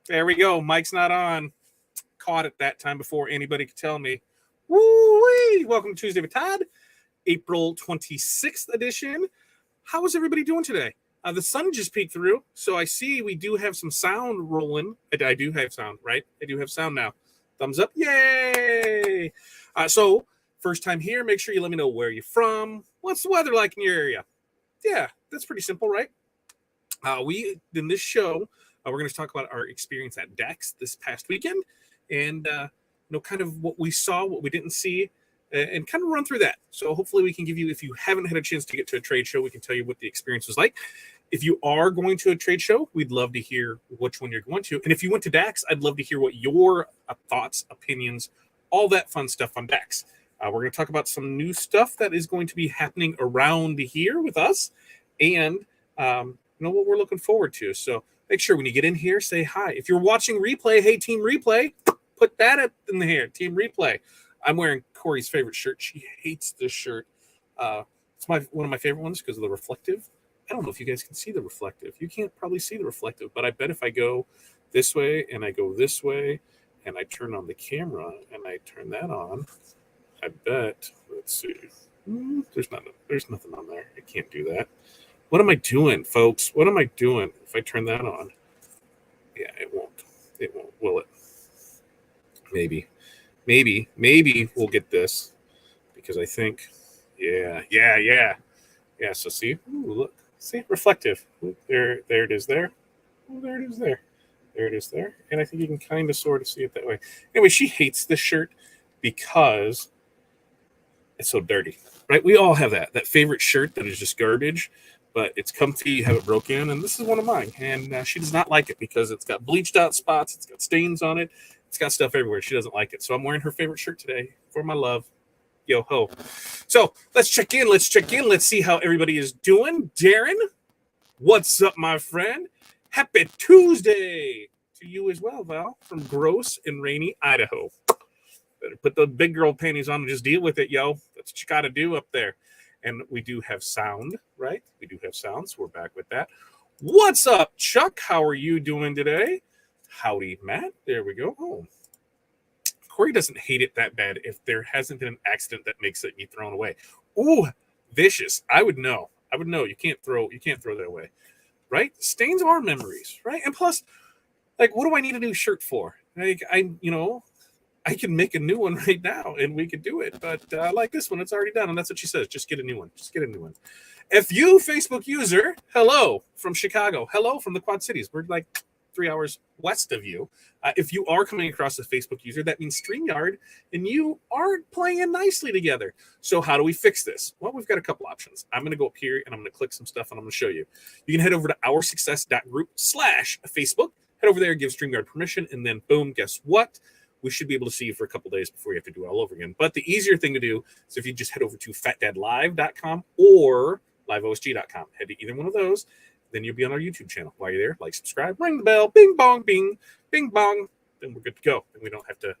There we go. Mike's not on. Caught it that time before anybody could tell me. Woo-wee! Welcome to Tuesday with Todd, April 26th edition. How is everybody doing today? The sun just peeked through, so I see we do have some sound rolling. I do have sound, right? I do have sound now. Thumbs up. Yay! So, first time here, make sure you let me know where you're from. What's the weather like in your area? Yeah, that's pretty simple, right? In this show, we're going to talk about our experience at DAX this past weekend, and kind of what we saw, what we didn't see, and kind of run through that. So hopefully we can give you, if you haven't had a chance to get to a trade show, we can tell you what the experience was like. If you are going to a trade show, we'd love to hear which one you're going to. And if you went to DAX, I'd love to hear what your thoughts, opinions, all that fun stuff on DAX. We're going to talk about some new stuff that is going to be happening around here with us, and what we're looking forward to. So make sure when you get in here, say hi. If you're watching replay, hey, Team Replay, put that in the here, Team Replay. I'm wearing Corey's favorite shirt. She hates this shirt. It's one of my favorite ones because of the reflective. I don't know if you guys can see the reflective. You can't probably see the reflective, but I bet if I go this way and I go this way and I turn on the camera and I turn that on, I bet, let's see. There's nothing on there. I can't do that. What am I doing, folks? What am I doing if I turn that on? Yeah, it won't. It won't, will it? Maybe we'll get this because I think, yeah. So see, look, see, reflective. There it is there. There it is there. There it is there. And I think you can kind of sort of see it that way. Anyway, she hates this shirt because it's so dirty, right? We all have that favorite shirt that is just garbage, but it's comfy, you have it broken, and this is one of mine. And she does not like it because it's got bleached out spots, it's got stains on it, it's got stuff everywhere. She doesn't like it. So I'm wearing her favorite shirt today for my love. Yo ho. So let's check in. Let's see how everybody is doing. Darren, what's up, my friend? Happy Tuesday to you as well, Val, from gross and rainy Idaho. Better put the big girl panties on and just deal with it, yo. That's what you got to do up there. And we do have sound, right? We do have sound, so we're back with that. What's up, Chuck? How are you doing today? Howdy, Matt. There we go. Oh, Corey doesn't hate it that bad if there hasn't been an accident that makes it be thrown away. Ooh, vicious. I would know. You can't throw that away, right? Stains are memories, right? And plus, like, what do I need a new shirt for? Like, I can make a new one right now and we could do it. But I like this one. It's already done. And that's what she says. Just get a new one. FU Facebook user, hello from Chicago. Hello from the Quad Cities. We're like 3 hours west of you. If you are coming across a Facebook user, that means StreamYard, and you aren't playing nicely together. So how do we fix this? Well, we've got a couple options. I'm going to go up here and I'm going to click some stuff and I'm going to show you. You can head over to oursuccess.group/Facebook. Head over there, give StreamYard permission, and then boom, guess what? We should be able to see you for a couple days before you have to do it all over again. But the easier thing to do is if you just head over to fatdadlive.com or liveosg.com. Head to either one of those, then you'll be on our YouTube channel. While you're there, like, subscribe, ring the bell, bing bong, bing bong, then we're good to go. And we don't have to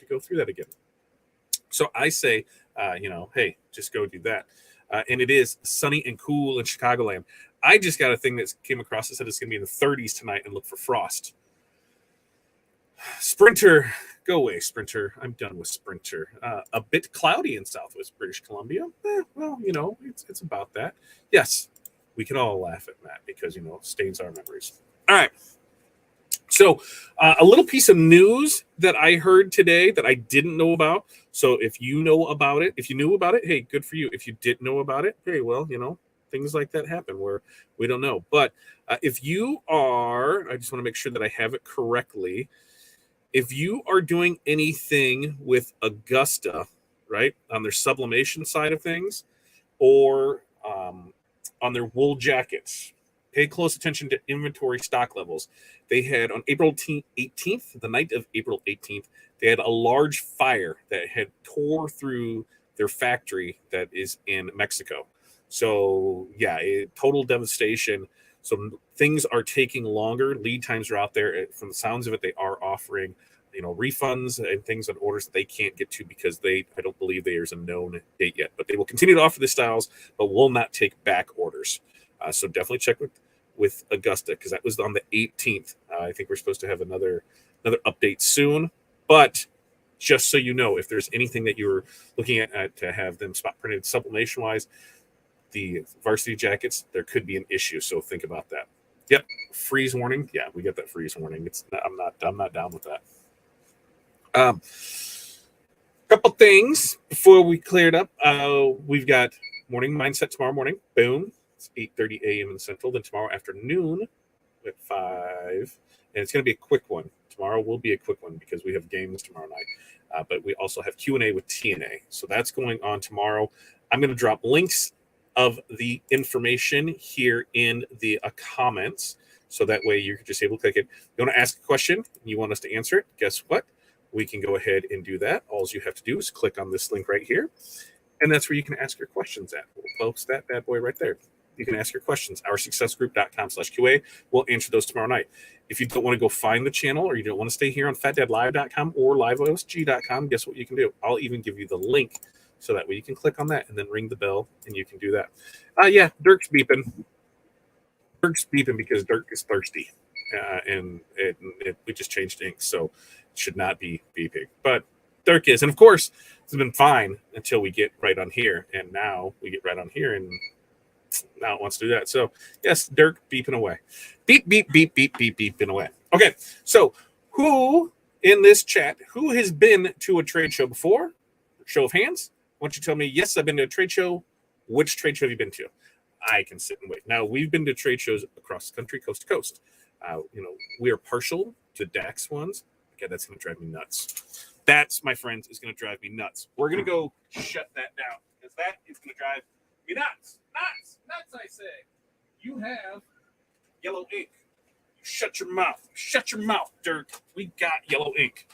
go through that again. So I say, hey, just go do that. And it is sunny and cool in Chicagoland. I just got a thing that came across that said it's going to be in the 30s tonight and look for frost. Sprinter, go away, Sprinter. I'm done with Sprinter. A bit cloudy in Southwest British Columbia. It's about that. Yes, we can all laugh at that because, stains our memories. All right. So a little piece of news that I heard today that I didn't know about. So if you know about it, hey, good for you. If you didn't know about it, hey, well, things like that happen where we don't know. But if you are, I just want to make sure that I have it correctly. If you are doing anything with Augusta, right, on their sublimation side of things, or on their wool jackets, pay close attention to inventory stock levels. They had on April 18th, the night of April 18th, they had a large fire that had tore through their factory that is in Mexico. So, yeah, total devastation. So things are taking longer. Lead times are out there. From the sounds of it, they are offering, refunds and things on orders that they can't get to because I don't believe there's a known date yet. But they will continue to offer the styles, but will not take back orders. So definitely check with with Augusta, because that was on the 18th. I think we're supposed to have another update soon. But just so you know, if there's anything that you're looking at to have them spot printed sublimation wise, the varsity jackets, there could be an issue. So think about that. Yep, freeze warning. Yeah, we get that freeze warning. I'm not down with that. Couple things before we clear it up. We've got morning mindset tomorrow morning. Boom. It's 8:30 a.m. in Central. Then tomorrow afternoon at 5, and it's going to be a quick one. Tomorrow will be a quick one because we have games tomorrow night. But we also have Q&A with TNA. So that's going on tomorrow. I'm going to drop links of the information here in the comments. So that way you're just able to click it. You want to ask a question and you want us to answer it. Guess what? We can go ahead and do that. All you have to do is click on this link right here. And that's where you can ask your questions at. We'll post that bad boy right there. You can ask your questions. OurSuccessGroup.com/QA. We'll answer those tomorrow night. If you don't want to go find the channel or you don't want to stay here on FatDadLive.com or LiveOSG.com, guess what you can do? I'll even give you the link so that way you can click on that and then ring the bell and you can do that. Yeah, Dirk's beeping. Dirk's beeping because Dirk is thirsty. And we just changed ink, so it should not be beeping. But Dirk is. And of course, it's been fine until we get right on here. And now we get right on here and now it wants to do that. So yes, Dirk beeping away. Beep, beep, beep, beep, beep, beeping away. Okay, so who in this chat, who has been to a trade show before? Show of hands. Why don't you tell me, yes, I've been to a trade show. Which trade show have you been to? I can sit and wait. Now, we've been to trade shows across the country, coast to coast. We are partial to DAX ones. Okay, that's going to drive me nuts. That's, my friends, is going to drive me nuts. We're going to go shut that down because that is going to drive me nuts. Nuts, I say. You have yellow ink. Shut your mouth. Shut your mouth, Dirk. We got yellow ink.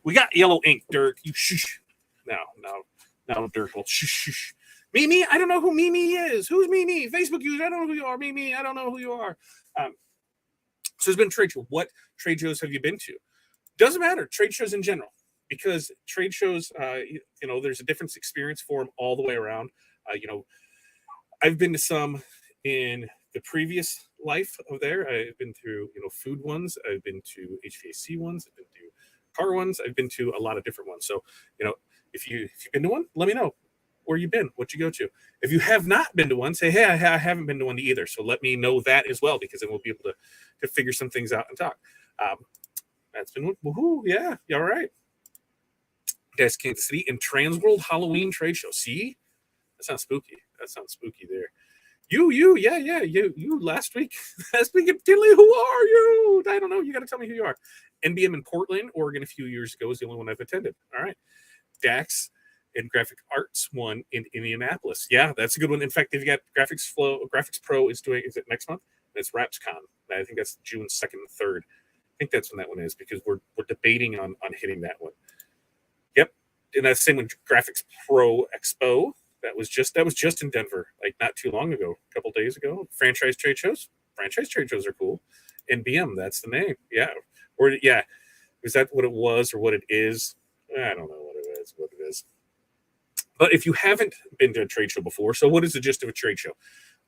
We got yellow ink, Dirk. You shush. Now, Dirk will shush. Mimi, I don't know who Mimi is. Who's Mimi? Facebook user, I don't know who you are. Mimi, I don't know who you are. So there's been trade show. What trade shows have you been to? Doesn't matter. Trade shows in general, because trade shows, there's a different experience for them all the way around. I've been to some in the previous life of there. I've been through, food ones. I've been to HVAC ones. I've been to car ones. I've been to a lot of different ones. So, if you've been to one, let me know where you've been, what you go to. If you have not been to one, say, hey, I haven't been to one either. So let me know that as well, because then we'll be able to figure some things out and talk. That's been one. Woohoo, yeah, all right. That's Kansas City and Transworld Halloween Trade Show. See? That sounds spooky. There. You last week in Tinley, who are you? I don't know. You got to tell me who you are. NBM in Portland, Oregon a few years ago is the only one I've attended. All right. DAX and Graphic Arts one in Indianapolis. Yeah, that's a good one. In fact, they've got Graphics Pro is it next month? It's RapsCon. I think that's June 2nd and 3rd. I think that's when that one is, because we're debating on hitting that one. Yep. And that's the same with Graphics Pro Expo. That was just in Denver, like not too long ago, a couple days ago. Franchise trade shows are cool. NBM, that's the name. Yeah. Is that what it was or what it is? I don't know what it is. But if you haven't been to a trade show before, so what is the gist of a trade show?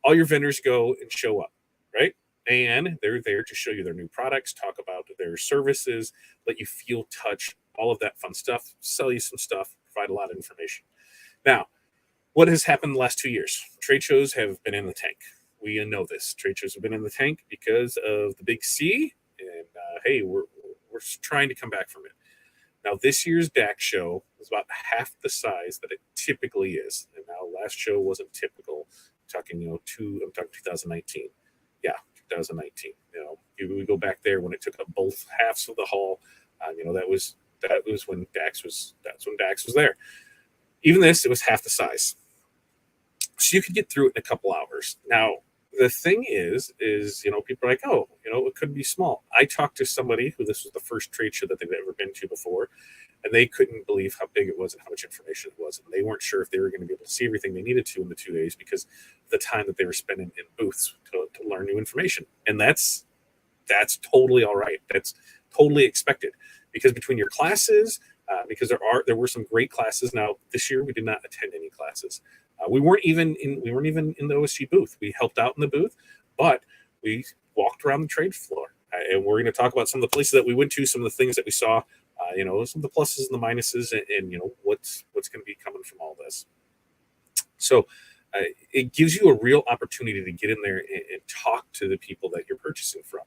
All your vendors go and show up, right? And they're there to show you their new products, talk about their services, let you feel, touch, all of that fun stuff, sell you some stuff, provide a lot of information. Now, what has happened the last 2 years? Trade shows have been in the tank. We know this. Trade shows have been in the tank because of the big C, and hey, we're trying to come back from it. Now, this year's DAX show is about half the size that it typically is. And now, last show wasn't typical. I'm talking 2019. Yeah, 2019. We go back there when it took up both halves of the hall. That was when DAX was. That's when DAX was there. Even this, it was half the size. So you could get through it in a couple hours. Now, the thing is, people are like, oh, it could be small. I talked to somebody who this was the first trade show that they've ever been to before, and they couldn't believe how big it was and how much information it was. And they weren't sure if they were going to be able to see everything they needed to in the 2 days because of the time that they were spending in booths to learn new information. And that's totally all right. That's totally expected, because between your classes, because there were some great classes. Now, this year we did not attend any classes. We weren't even in the OSG booth. We helped out in the booth, but we walked around the trade floor. And we're going to talk about some of the places that we went to, some of the things that we saw, some of the pluses and the minuses, and what's going to be coming from all this. So it gives you a real opportunity to get in there and talk to the people that you're purchasing from.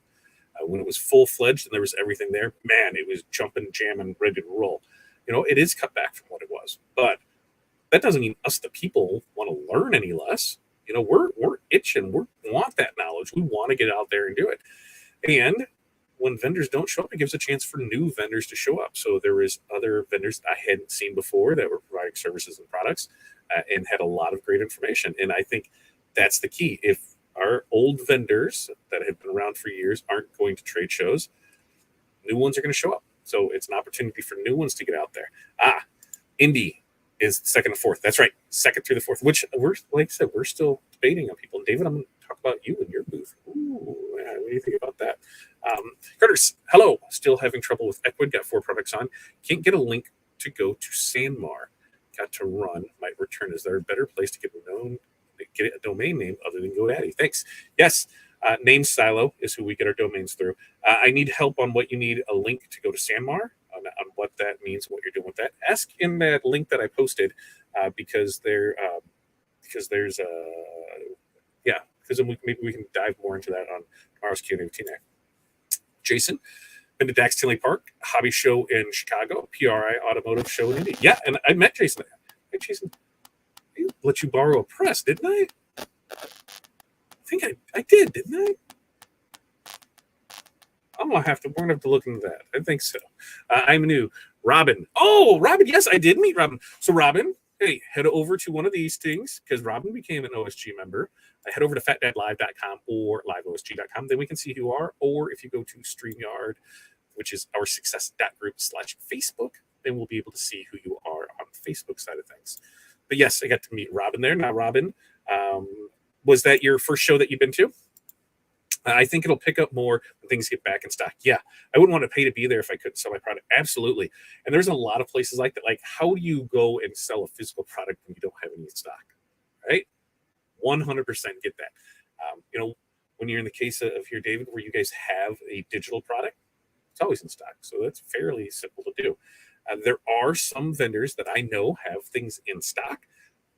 When it was full-fledged and there was everything there, man, it was jumping, jamming, ready to roll. It is cut back from what it was, but that doesn't mean us, the people, want to learn any less. We're itching. We want that knowledge. We want to get out there and do it. And when vendors don't show up, it gives a chance for new vendors to show up. So there was other vendors I hadn't seen before that were providing services and products and had a lot of great information. And I think that's the key. If our old vendors that have been around for years aren't going to trade shows, new ones are going to show up. So it's an opportunity for new ones to get out there. Indy is second and fourth. That's right, second through the fourth, which like I said, we're still debating on people. And David, I'm going to talk about you and your booth. Ooh, what do you think about that? Curtis, hello. Still having trouble with Equid. Got 4 products on. Can't get a link to go to Sanmar. Got to run. Might return. Is there a better place to get a domain name other than GoDaddy? Thanks. Yes. Name Silo is who we get our domains through. I need help on what you need a link to go to Sanmar, on what that means, what you're doing with that. Ask in that link that I posted because there's because maybe we can dive more into that on tomorrow's Q&A with Tina. Jason, been to DAX Tinley Park, hobby show in Chicago, PRI Automotive show in Indy. Yeah, and I met Jason. Hey, Jason, I let you borrow a press, didn't I? I think I did, didn't I? We're gonna have to look into that. I think so. I'm new. Robin. Oh, Robin. Yes, I did meet Robin. So Robin, hey, head over to one of these things because Robin became an OSG member. Head over to fatdadlive.com or liveosg.com. Then we can see who you are. Or if you go to StreamYard, which is our success.group/Facebook, then we'll be able to see who you are on the Facebook side of things. But yes, I got to meet Robin there. Now, Robin, was that your first show that you've been to? I think it'll pick up more when things get back in stock. Yeah, I wouldn't want to pay to be there if I couldn't sell my product. Absolutely. And there's a lot of places like that. Like, how do you go and sell a physical product when you don't have any in stock? Right? 100% get that. When you're in the case of here, David, where you guys have a digital product, it's always in stock. So that's fairly simple to do. There are some vendors that I know have things in stock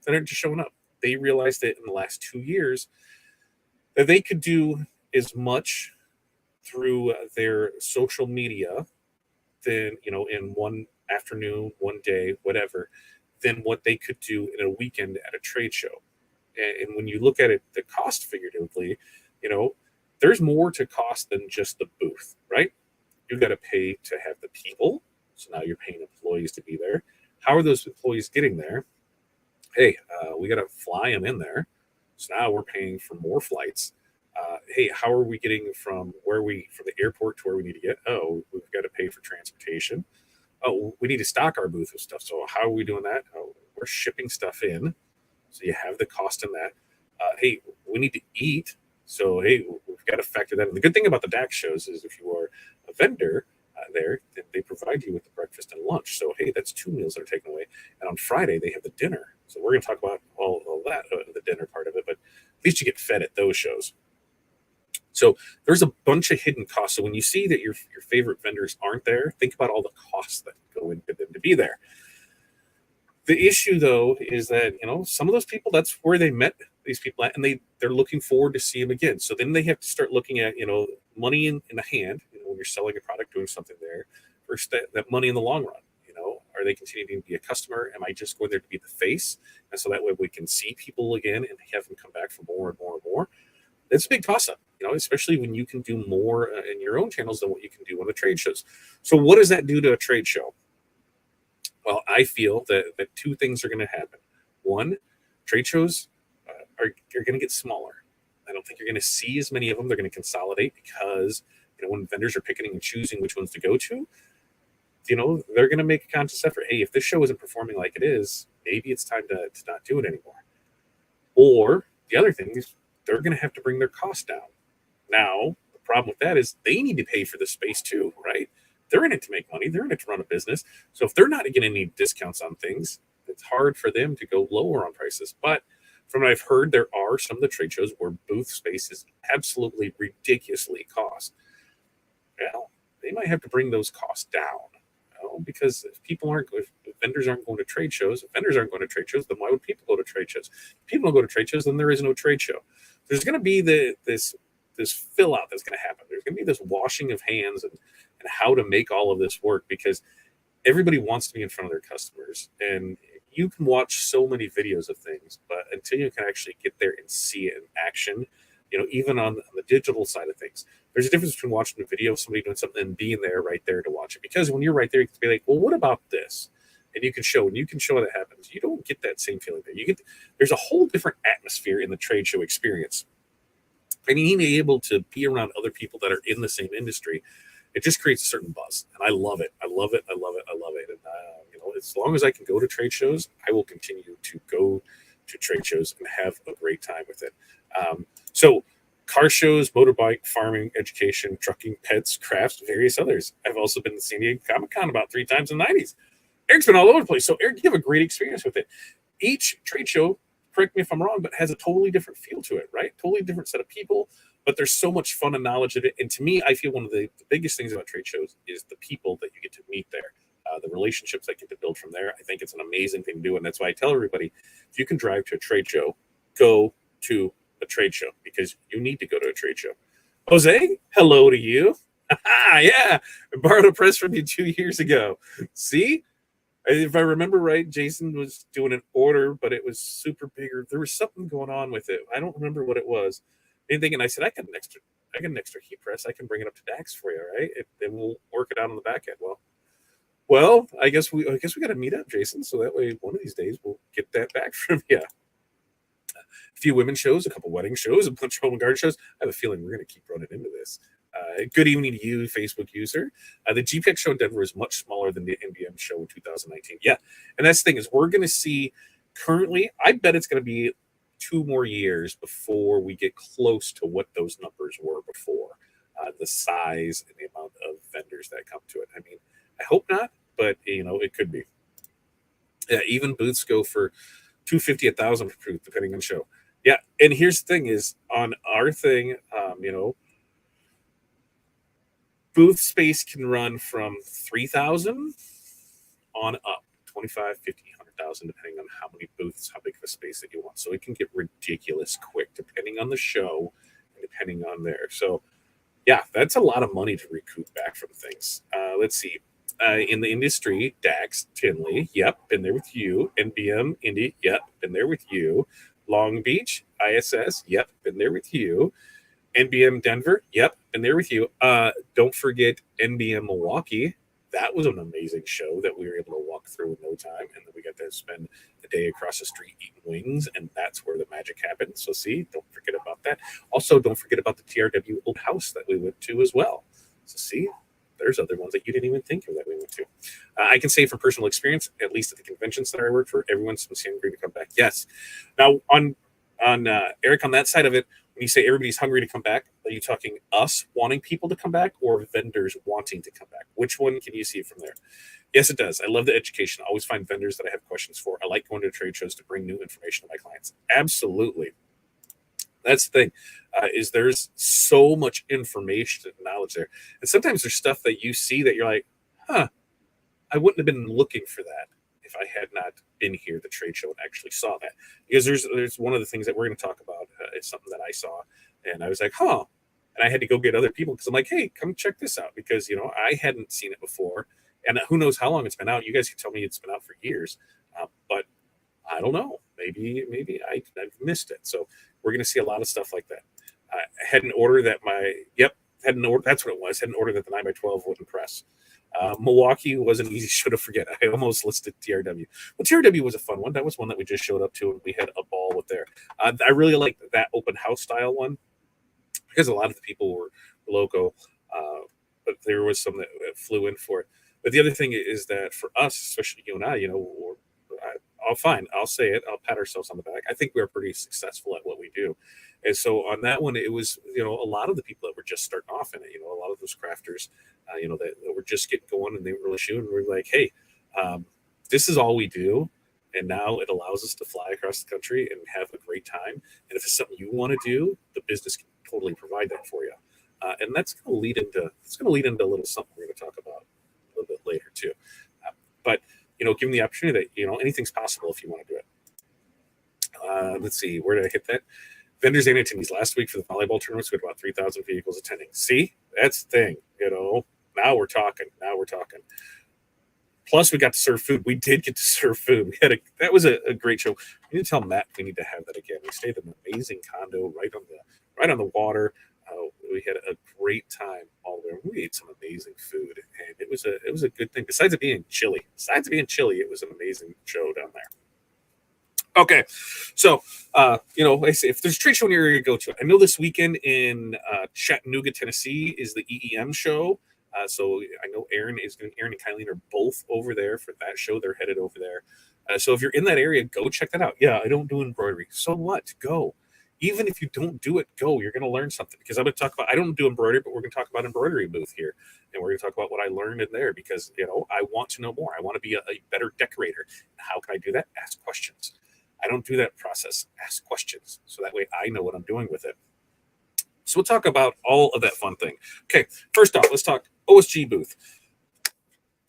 that aren't just showing up. They realized that in the last 2 years that they could do as much through their social media than, in one afternoon, one day, whatever, than what they could do in a weekend at a trade show. And when you look at it, the cost figuratively, there's more to cost than just the booth, right? You've got to pay to have the people. So now you're paying employees to be there. How are those employees getting there? Hey, we got to fly them in there. So now we're paying for more flights. Hey, how are we getting from the airport to where we need to get? Oh, we've got to pay for transportation. Oh, we need to stock our booth with stuff. So how are we doing that? Oh, we're shipping stuff in. So you have the cost in that. Hey, we need to eat. So, hey, we've got to factor that in. The good thing about the DAX shows is if you are a vendor there, they provide you with the breakfast and lunch. So, hey, that's 2 meals that are taken away. And on Friday, they have the dinner. So we're going to talk about all that, the dinner part of it. But at least you get fed at those shows. So there's a bunch of hidden costs. So when you see that your favorite vendors aren't there, think about all the costs that go into them to be there. The issue, though, is that, some of those people, that's where they met these people at, and they're looking forward to see them again. So then they have to start looking at, money in the hand, when you're selling a product, doing something there, versus that money in the long run. Are they continuing to be a customer? Am I just going there to be the face? And so that way we can see people again and have them come back for more and more and more. It's a big toss-up, especially when you can do more in your own channels than what you can do on the trade shows. So what does that do to a trade show? Well, I feel that 2 things are going to happen. One, trade shows are going to get smaller. I don't think you're going to see as many of them. They're going to consolidate because when vendors are picking and choosing which ones to go to, they're going to make a conscious effort. Hey, if this show isn't performing like it is, maybe it's time to not do it anymore. Or the other thing is they're going to have to bring their costs down. Now, the problem with that is they need to pay for the space too, right? They're in it to make money. They're in it to run a business. So if they're not getting any discounts on things, it's hard for them to go lower on prices. But From what I've heard, there are some of the trade shows where booth space is absolutely ridiculously cost. Well, they might have to bring those costs down. Because if vendors aren't going to trade shows, then why would people go to trade shows? If people don't go to trade shows, then there is no trade show. There's going to be this fill out that's going to happen. There's going to be this washing of hands and how to make all of this work, because everybody wants to be in front of their customers, and you can watch so many videos of things, but until you can actually get there and see it in action, even on the digital side of things, there's a difference between watching a video of somebody doing something and being there right there to watch it. Because when you're right there, you can be like, well, what about this? And you can show that happens. You don't get that same feeling there. There's a whole different atmosphere in the trade show experience. And being able to be around other people that are in the same industry, it just creates a certain buzz. And I love it. I love it. I love it. I love it. And, as long as I can go to trade shows, I will continue to go to trade shows and have a great time with it. So car shows, motorbike, farming, education, trucking, pets, crafts, various others. I've also been to San Diego Comic-Con about 3 times in the 90s. Eric's been all over the place. So Eric, you have a great experience with it. Each trade show, correct me if I'm wrong, but has a totally different feel to it, right? Totally different set of people, but there's so much fun and knowledge of it. And to me, I feel one of the biggest things about trade shows is the people that you get to meet there. The relationships that get to build from there. I think it's an amazing thing to do. And that's why I tell everybody, if you can drive to a trade show, go to a trade show, because you need to go to a trade show. Jose, hello to you. Yeah, I borrowed a press from you 2 years ago. See? If I remember right, Jason was doing an order, but it was super bigger. There was something going on with it. I don't remember what it was. And I said, I got an extra heat press. I can bring it up to DAX for you, right? And we'll work it out on the back end. Well, I guess we got to meet up, Jason. So that way, one of these days, we'll get that back from you. A few women shows, a couple wedding shows, a bunch of home and garden shows. I have a feeling we're going to keep running into this. Good evening to you, Facebook user. The GPX show in Denver is much smaller than the NBM show in 2019. Yeah, and that's the thing is we're going to see currently, I bet it's going to be 2 more years before we get close to what those numbers were before. The size and the amount of vendors that come to it. I mean, I hope not, but it could be. Yeah, even booths go for $250, $1,000 per booth, depending on the show. Yeah, and here's the thing is on our thing, booth space can run from 3,000 on up, 25, 50, 100,000, depending on how many booths, how big of a space that you want. So it can get ridiculous quick, depending on the show and depending on there. So yeah, that's a lot of money to recoup back from things. Let's see. In the industry, DAX, Tinley, yep, been there with you. NBM, Indy, yep, been there with you. Long Beach, ISS, yep, been there with you. NBM Denver, yep, been there with you. Don't forget NBM Milwaukee. That was an amazing show that we were able to walk through in no time. And then we got to spend the day across the street eating wings. And that's where the magic happened. So see, don't forget about that. Also, don't forget about the TRW Old House that we went to as well. So see, there's other ones that you didn't even think of that we went to. I can say from personal experience, at least at the conventions that I worked for, everyone's hungry to come back. Yes. Now, on Eric, on that side of it, when you say everybody's hungry to come back, are you talking us wanting people to come back or vendors wanting to come back? Which one can you see from there? Yes, it does. I love the education. I always find vendors that I have questions for. I like going to trade shows to bring new information to my clients. Absolutely. That's the thing, is there's so much information and knowledge there. And sometimes there's stuff that you see that you're like, I wouldn't have been looking for that if I had not been here at the trade show and actually saw that. Because there's one of the things that we're going to talk about is something that I saw. And I was like, And I had to go get other people because I'm like, hey, come check this out. Because, I hadn't seen it before. And who knows how long it's been out. You guys can tell me it's been out for years. But I don't know. Maybe I've missed it. So we're going to see a lot of stuff like that. I had an order that that's what it was. Had an order that the 9x12 wouldn't press. Milwaukee was an easy show to forget. I almost listed TRW. Well, TRW was a fun one. That was one that we just showed up to and we had a ball with there. I really liked that open house style one because a lot of the people were local, but there was some that flew in for it. But the other thing is that for us, especially you and I, I'll say it. I'll pat ourselves on the back. I think we're pretty successful at what we do. And so on that one, it was, a lot of the people that were just starting off in it, a lot of those crafters, that were just getting going and they were really shooting. We're like, hey, this is all we do. And now it allows us to fly across the country and have a great time. And if it's something you want to do, the business can totally provide that for you. And that's going to lead into a little something we're going to talk about a little bit later too. But given the opportunity that anything's possible if you want to do it. Let's see, where did I hit that? Vendors and attendees last week for the volleyball tournaments. We had about 3,000 vehicles attending. See, that's the thing. Now we're talking. Plus, we got to serve food. We did get to serve food. That was a great show. We need to tell Matt we need to have that again. We stayed in an amazing condo right on the water. We had a great time all there. We ate some amazing food, and it was a good thing. Besides it being chilly, it was an amazing show down there. Okay, so I say if there's a trade show in your area, go to it. I know this weekend in Chattanooga, Tennessee, is the EEM show. So I know Aaron and Kylie are both over there for that show. They're headed over there. So if you're in that area, go check that out. Yeah, I don't do embroidery. So what? Go. Even if you don't do it, go. You're going to learn something, because I'm going to talk about, I don't do embroidery, but we're going to talk about embroidery booth here. And we're going to talk about what I learned in there, because, I want to know more. I want to be a better decorator. How can I do that? Ask questions. I don't do that process. Ask questions. So that way I know what I'm doing with it. So we'll talk about all of that fun thing. Okay, first off, let's talk OSG booth.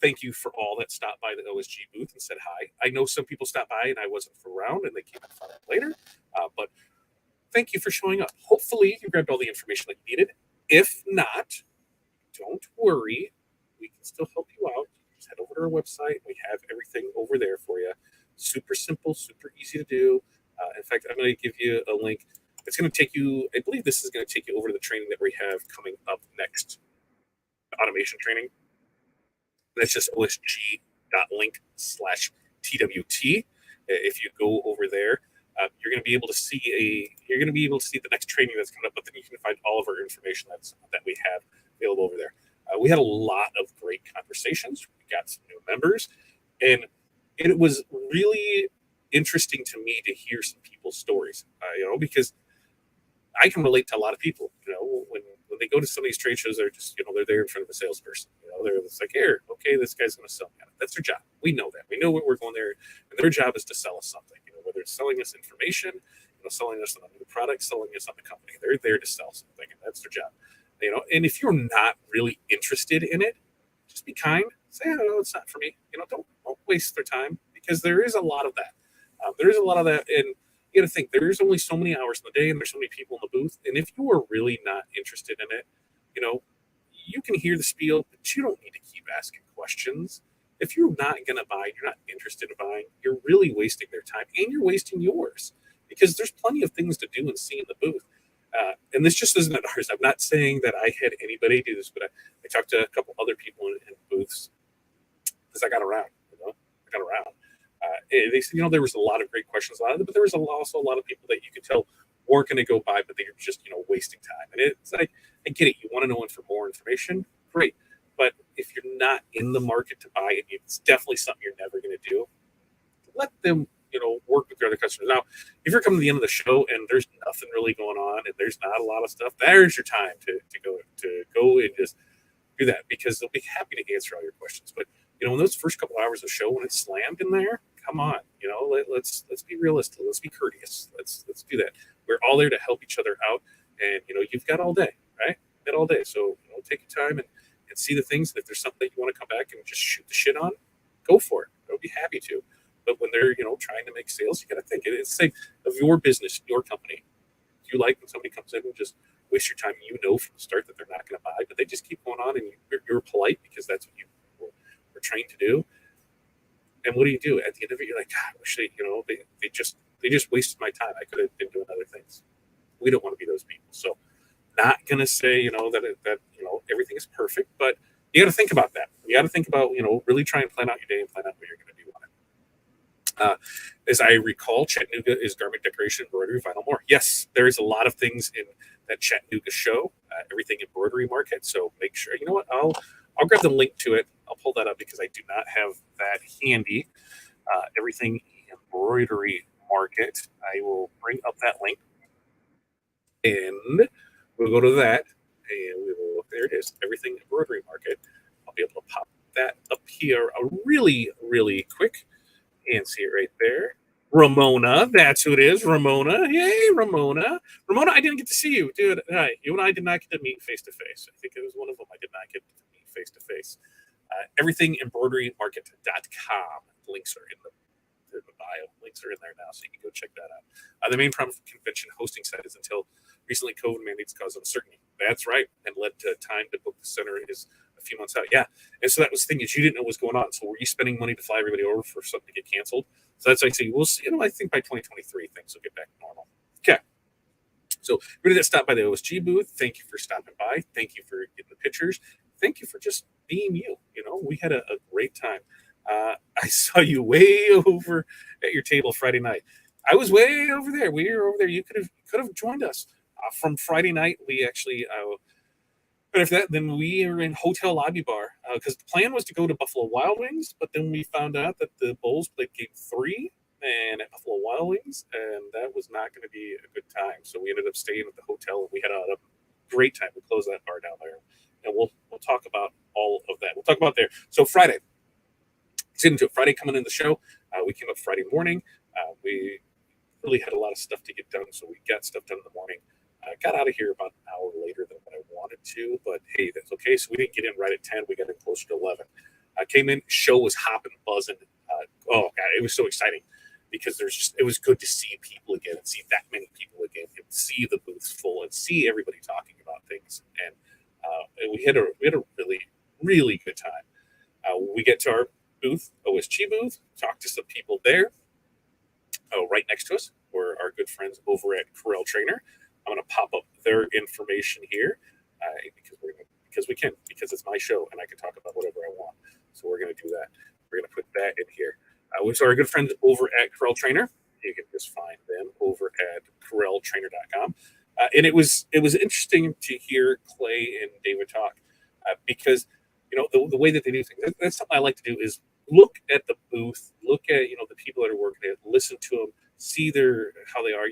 Thank you for all that stopped by the OSG booth and said hi. I know some people stopped by and I wasn't around and they came and found out later, but thank you for showing up. Hopefully you grabbed all the information that you needed. If not, don't worry. We can still help you out. Just head over to our website. We have everything over there for you. Super simple, super easy to do. In fact, I'm going to give you a link. It's going to take you, I believe this is going to take you over to the training that we have coming up next. Automation training. That's just osg.link/TWT. If you go over there, you're going to be able to see the next training that's coming up, but then you can find all of our information that we have available over there. We had a lot of great conversations. We got some new members, and it was really interesting to me to hear some people's stories, because I can relate to a lot of people. When they go to some of these trade shows, they're just, they're there in front of a salesperson. They're just like, here, okay, this guy's going to sell me. That's their job. We know that. We know what we're going there, and their job is to sell us something. Whether it's selling us information, selling us on a new product, selling us on the company. They're there to sell something, and that's their job. And if you're not really interested in it, just be kind. Say, no, it's not for me. Don't waste their time, because there is a lot of that. And you got to think, there's only so many hours in the day, and there's so many people in the booth. And if you are really not interested in it, you can hear the spiel, but you don't need to keep asking questions. If you're not going to buy, you're not interested in buying, you're really wasting their time, and you're wasting yours, because there's plenty of things to do and see in the booth. And this just isn't ours. I'm not saying that I had anybody do this, but I talked to a couple other people in booths as I got around. They said, there was a lot of great questions, but there was also a lot of people that you could tell weren't going to go by, but they were just, wasting time. And it's like, I get it. You want to know for more information? Great. But if you're not in the market to buy it, it's definitely something you're never going to do. Let them, work with your other customers. Now, if you're coming to the end of the show and there's nothing really going on and there's not a lot of stuff, there's your time to go and just do that, because they'll be happy to answer all your questions. But in those first couple hours of show, when it's slammed in there, come on, let's be realistic. Let's be courteous. Let's do that. We're all there to help each other out, and you've got all day, right? You've got all day, so take your time and see the things. And if there's something that you want to come back and just shoot the shit on, go for it. I'll be happy to. But when they're trying to make sales, you got to think it's the same of your business, your company. Do you like when somebody comes in and just waste your time? From the start that they're not going to buy, but they just keep going on, and you're polite because that's what you were trained to do. And what do you do at the end of it? You're like, God, I wish they just wasted my time. I could have been doing other things. We don't want to be those people. So, not gonna say that everything is perfect, but you got to think about that. You got to think about really try and plan out your day and plan out what you're going to do on it. As I recall, Chattanooga is garment decoration, embroidery, vinyl, more. Yes, there is a lot of things in that Chattanooga show. Everything embroidery market. So make sure. You know what? I'll grab the link to it. I'll pull that up because I do not have that handy. Everything embroidery market. I will bring up that link, and we'll go to that, and we will. There it is. Everything embroidery market. I'll be able to pop that up here really, really quick and see it right there. Ramona, that's who it is. Ramona. Yay, Ramona. Ramona, I didn't get to see you, dude. You and I did not get to meet face to face. I think it was one of them. I did not get to meet face to face. Everythingembroiderymarket.com. Links are in the bio. Links are in there now, so you can go check that out. The main problem for convention hosting site is until recently COVID mandates caused uncertainty. That's right, and led to time to book the center is a few months out. Yeah, and so that was the thing is you didn't know what was going on. So were you spending money to fly everybody over for something to get canceled? So that's why I say we'll see. I think by 2023 things will get back to normal. Okay. So everybody that stopped by the OSG booth, thank you for stopping by. Thank you for getting the pictures. Thank you for just being you. We had a great time. I saw you way over at your table Friday night. I was way over there. We were over there. You could have joined us from Friday night. We actually, but after that, then we were in hotel lobby bar because the plan was to go to Buffalo Wild Wings, but then we found out that the Bulls played Game 3 and at Buffalo Wild Wings, and that was not going to be a good time. So we ended up staying at the hotel, and we had a great time. We closed that bar down there, and we'll talk about all of that. We'll talk about there. So Friday. Into Friday coming in the show. We came up Friday morning. We really had a lot of stuff to get done, so we got stuff done in the morning. Got out of here about an hour later than what I wanted to, but hey, that's okay. So we didn't get in right at 10. We got in closer to 11. Came in, show was hopping, buzzing. Oh God, it was so exciting because it was good to see people again and see that many people again and see the booths full and see everybody talking about things. And we had a really, really good time. We get to our booth, OSG booth, talk to some people there. Right next to us were our good friends over at Corel Trainer. I'm going to pop up their information here because it's my show and I can talk about whatever I want. So we're going to do that. We're going to put that in here. So our good friends over at Corel Trainer, you can just find them over at CorelTrainer.com. And it was interesting to hear Clay and David talk because the way that they do things. That's something I like to do is look at the booth, look at the people that are working it, listen to them, see how they are.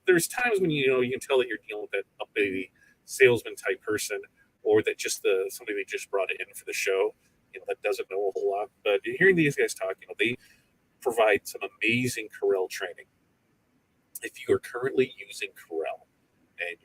There's times when you can tell that you're dealing with that uppity salesman type person, or that just somebody they just brought in for the show, that doesn't know a whole lot. But hearing these guys talk, they provide some amazing Corel training. If you are currently using Corel, and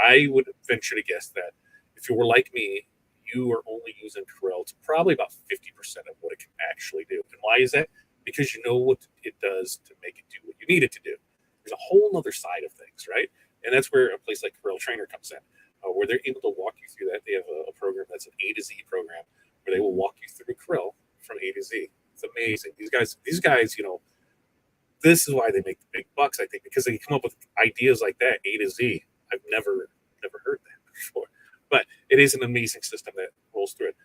I would venture to guess that if you were like me, you are only using Corel to probably about 50% of what it can actually do. And why is that? Because you know what it does to make it do what you need it to do. There's a whole other side of things, right? And that's where a place like Corel Trainer comes in, where they're able to walk you through that. They have a program that's an A to Z program where they will walk you through Corel from A to Z. It's amazing. These guys, this is why they make the big bucks, I think, because they come up with ideas like that, A to Z. I've never heard that before. But it is an amazing system that rolls through it.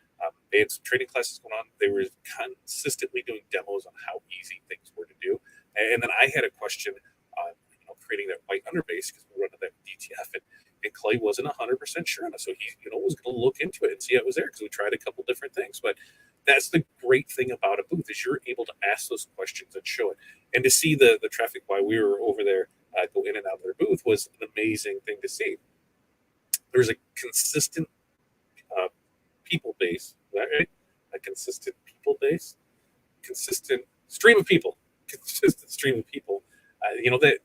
They had some training classes going on. They were consistently doing demos on how easy things were to do. And then I had a question on creating that white underbase because we were running that DTF, and Clay wasn't 100% sure on it. So he was going to look into it and see how it was there because we tried a couple different things. But that's the great thing about a booth is you're able to ask those questions and show it. And to see the traffic while we were over there go in and out of their booth was an amazing thing to see. There's a consistent people base, right? A consistent people base, consistent stream of people, that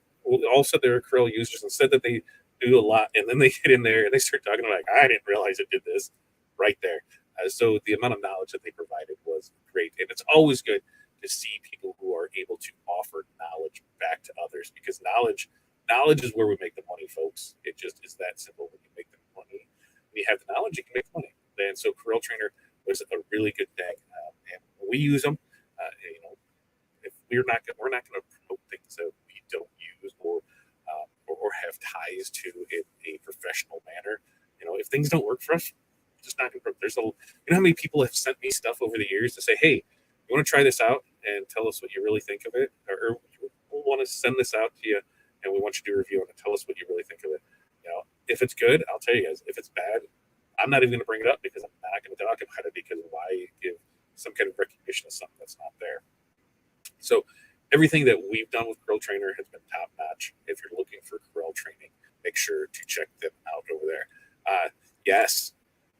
all said they're Corel users and said that they do a lot, and then they get in there and they start talking about I didn't realize it did this right there. So the amount of knowledge that they provided was great, and it's always good to see people who are able to offer knowledge back to others because knowledge is where we make the money, folks. It just is that simple. When you make the money, when you have the knowledge, you can make money. And so Corel Trainer was a really good thing, and we use them. If we're not going to promote things that we don't use or have ties to in a professional manner. If things don't work for us, just not going to. There's how many people have sent me stuff over the years to say, hey, you want to try this out and tell us what you really think of it, or we want to send this out to you and we want you to do a review on it. Tell us what you really think of it. If it's good, I'll tell you guys. If it's bad, I'm not even going to bring it up because I'm not going to talk about it because why give some kind of recognition of something that's not there. So everything that we've done with Corel Trainer has been top notch. If you're looking for Corel training, make sure to check them out over there. Yes,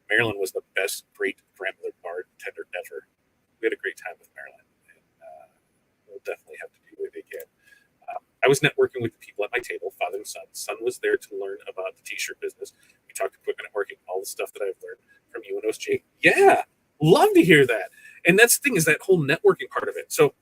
Marilyn was the best great grandmother bartender ever. We had a great time with Marilyn, and we'll definitely have to I was networking with the people at my table, father and son. Son was there to learn about the t-shirt business. We talked equipment networking, all the stuff that I've learned from UNOSG. Yeah, love to hear that. And that's the thing, is that whole networking part of it. So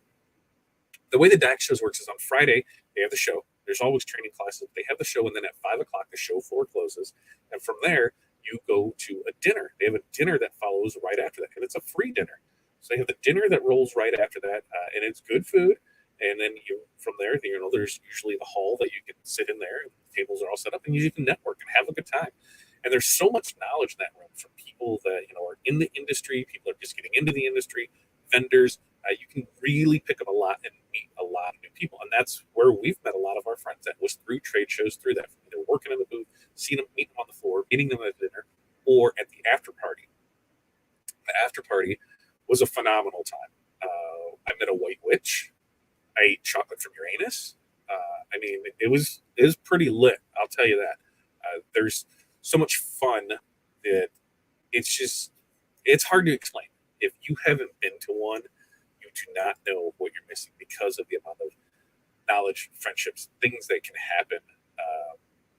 the way the DAX shows works is on Friday, they have the show. There's always training classes. They have the show, and then at 5 o'clock, the show floor closes. And from there, you go to a dinner. They have a dinner that follows right after that, and it's a free dinner. So they have the dinner that rolls right after that, and it's good food. And then from there, there's usually the hall that you can sit in there. And the tables are all set up, and you can network and have a good time. And there's so much knowledge in that room from people that are in the industry, people are just getting into the industry, vendors. You can really pick up a lot and meet a lot of new people, and that's where we've met a lot of our friends. That was through trade shows, through that, either working in the booth, seeing them, meeting them on the floor, meeting them at dinner, or at the after party. The after party was a phenomenal time. I met a white witch. I ate chocolate from Uranus. It was pretty lit. I'll tell you that. There's so much fun that it's hard to explain. If you haven't been to one, you do not know what you're missing because of the amount of knowledge, friendships, things that can happen.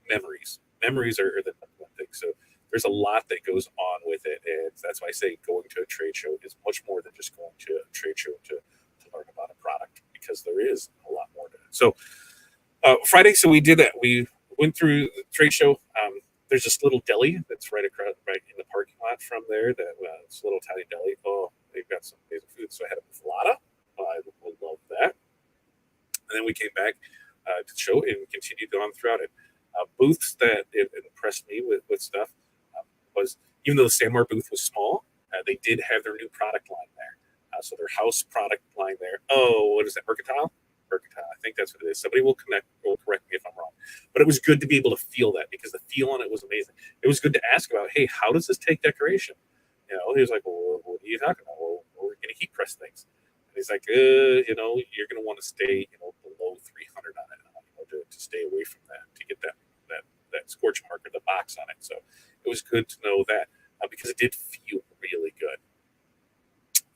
Memories are the number one thing. So there's a lot that goes on with it, and that's why I say going to a trade show is much more than just going to a trade show to learn about a product, because there is a lot more to it. So Friday, so we did that. We went through the trade show. There's this little deli that's right in the parking lot from there. It's a little tiny deli. Oh, they've got some amazing food. So I had a muffalata. I would love that. And then we came back to the show and continued on throughout it. Booths that impressed me with stuff was, even though the Sandmar booth was small, they did have their new product line there. So their house product line there. Oh, what is that? Mercantile? I think that's what it is. Somebody will correct me if I'm wrong. But it was good to be able to feel that, because the feel on it was amazing. It was good to ask about, hey, how does this take decoration? He was like, well, what are you talking about? Well, we're going to heat press things. And he's like, you're going to want to stay, below 300 on it, to stay away from that, to get that scorch mark or the box on it. So it was good to know that, because it did feel really good.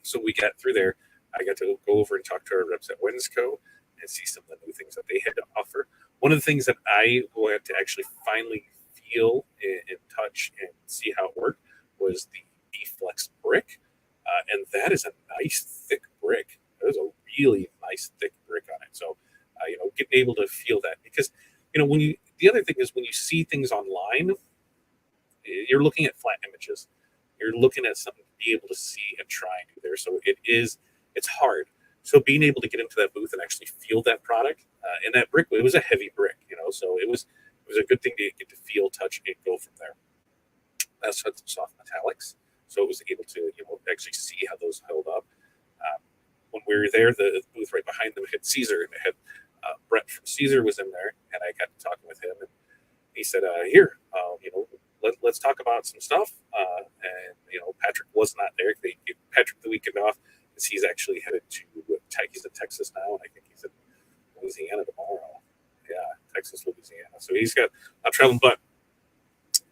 So we got through there. I got to go over and talk to our reps at Wensco and see some of the new things that they had to offer. One of the things that I wanted to actually finally feel and touch and see how it worked was the B-Flex brick. And that is a nice thick brick. There's a really nice thick brick on it. So, getting able to feel that, because, the other thing is, when you see things online, you're looking at flat images. You're looking at something to be able to see and try and do there. So it's hard. So being able to get into that booth and actually feel that product, and that brick, it was a heavy brick, so it was a good thing to get to feel, touch, and go from there. That's some soft metallics. So it was able to, actually see how those held up. When we were there, the booth right behind them had Caesar, and it had Brett from Caesar was in there, and I got to talking with him, and he said, let's talk about some stuff. And Patrick was not there. They gave Patrick the weekend off, because he's actually headed to, he's in Texas now, and I think he's in Louisiana tomorrow. Yeah, Texas, Louisiana. So he's got traveling, but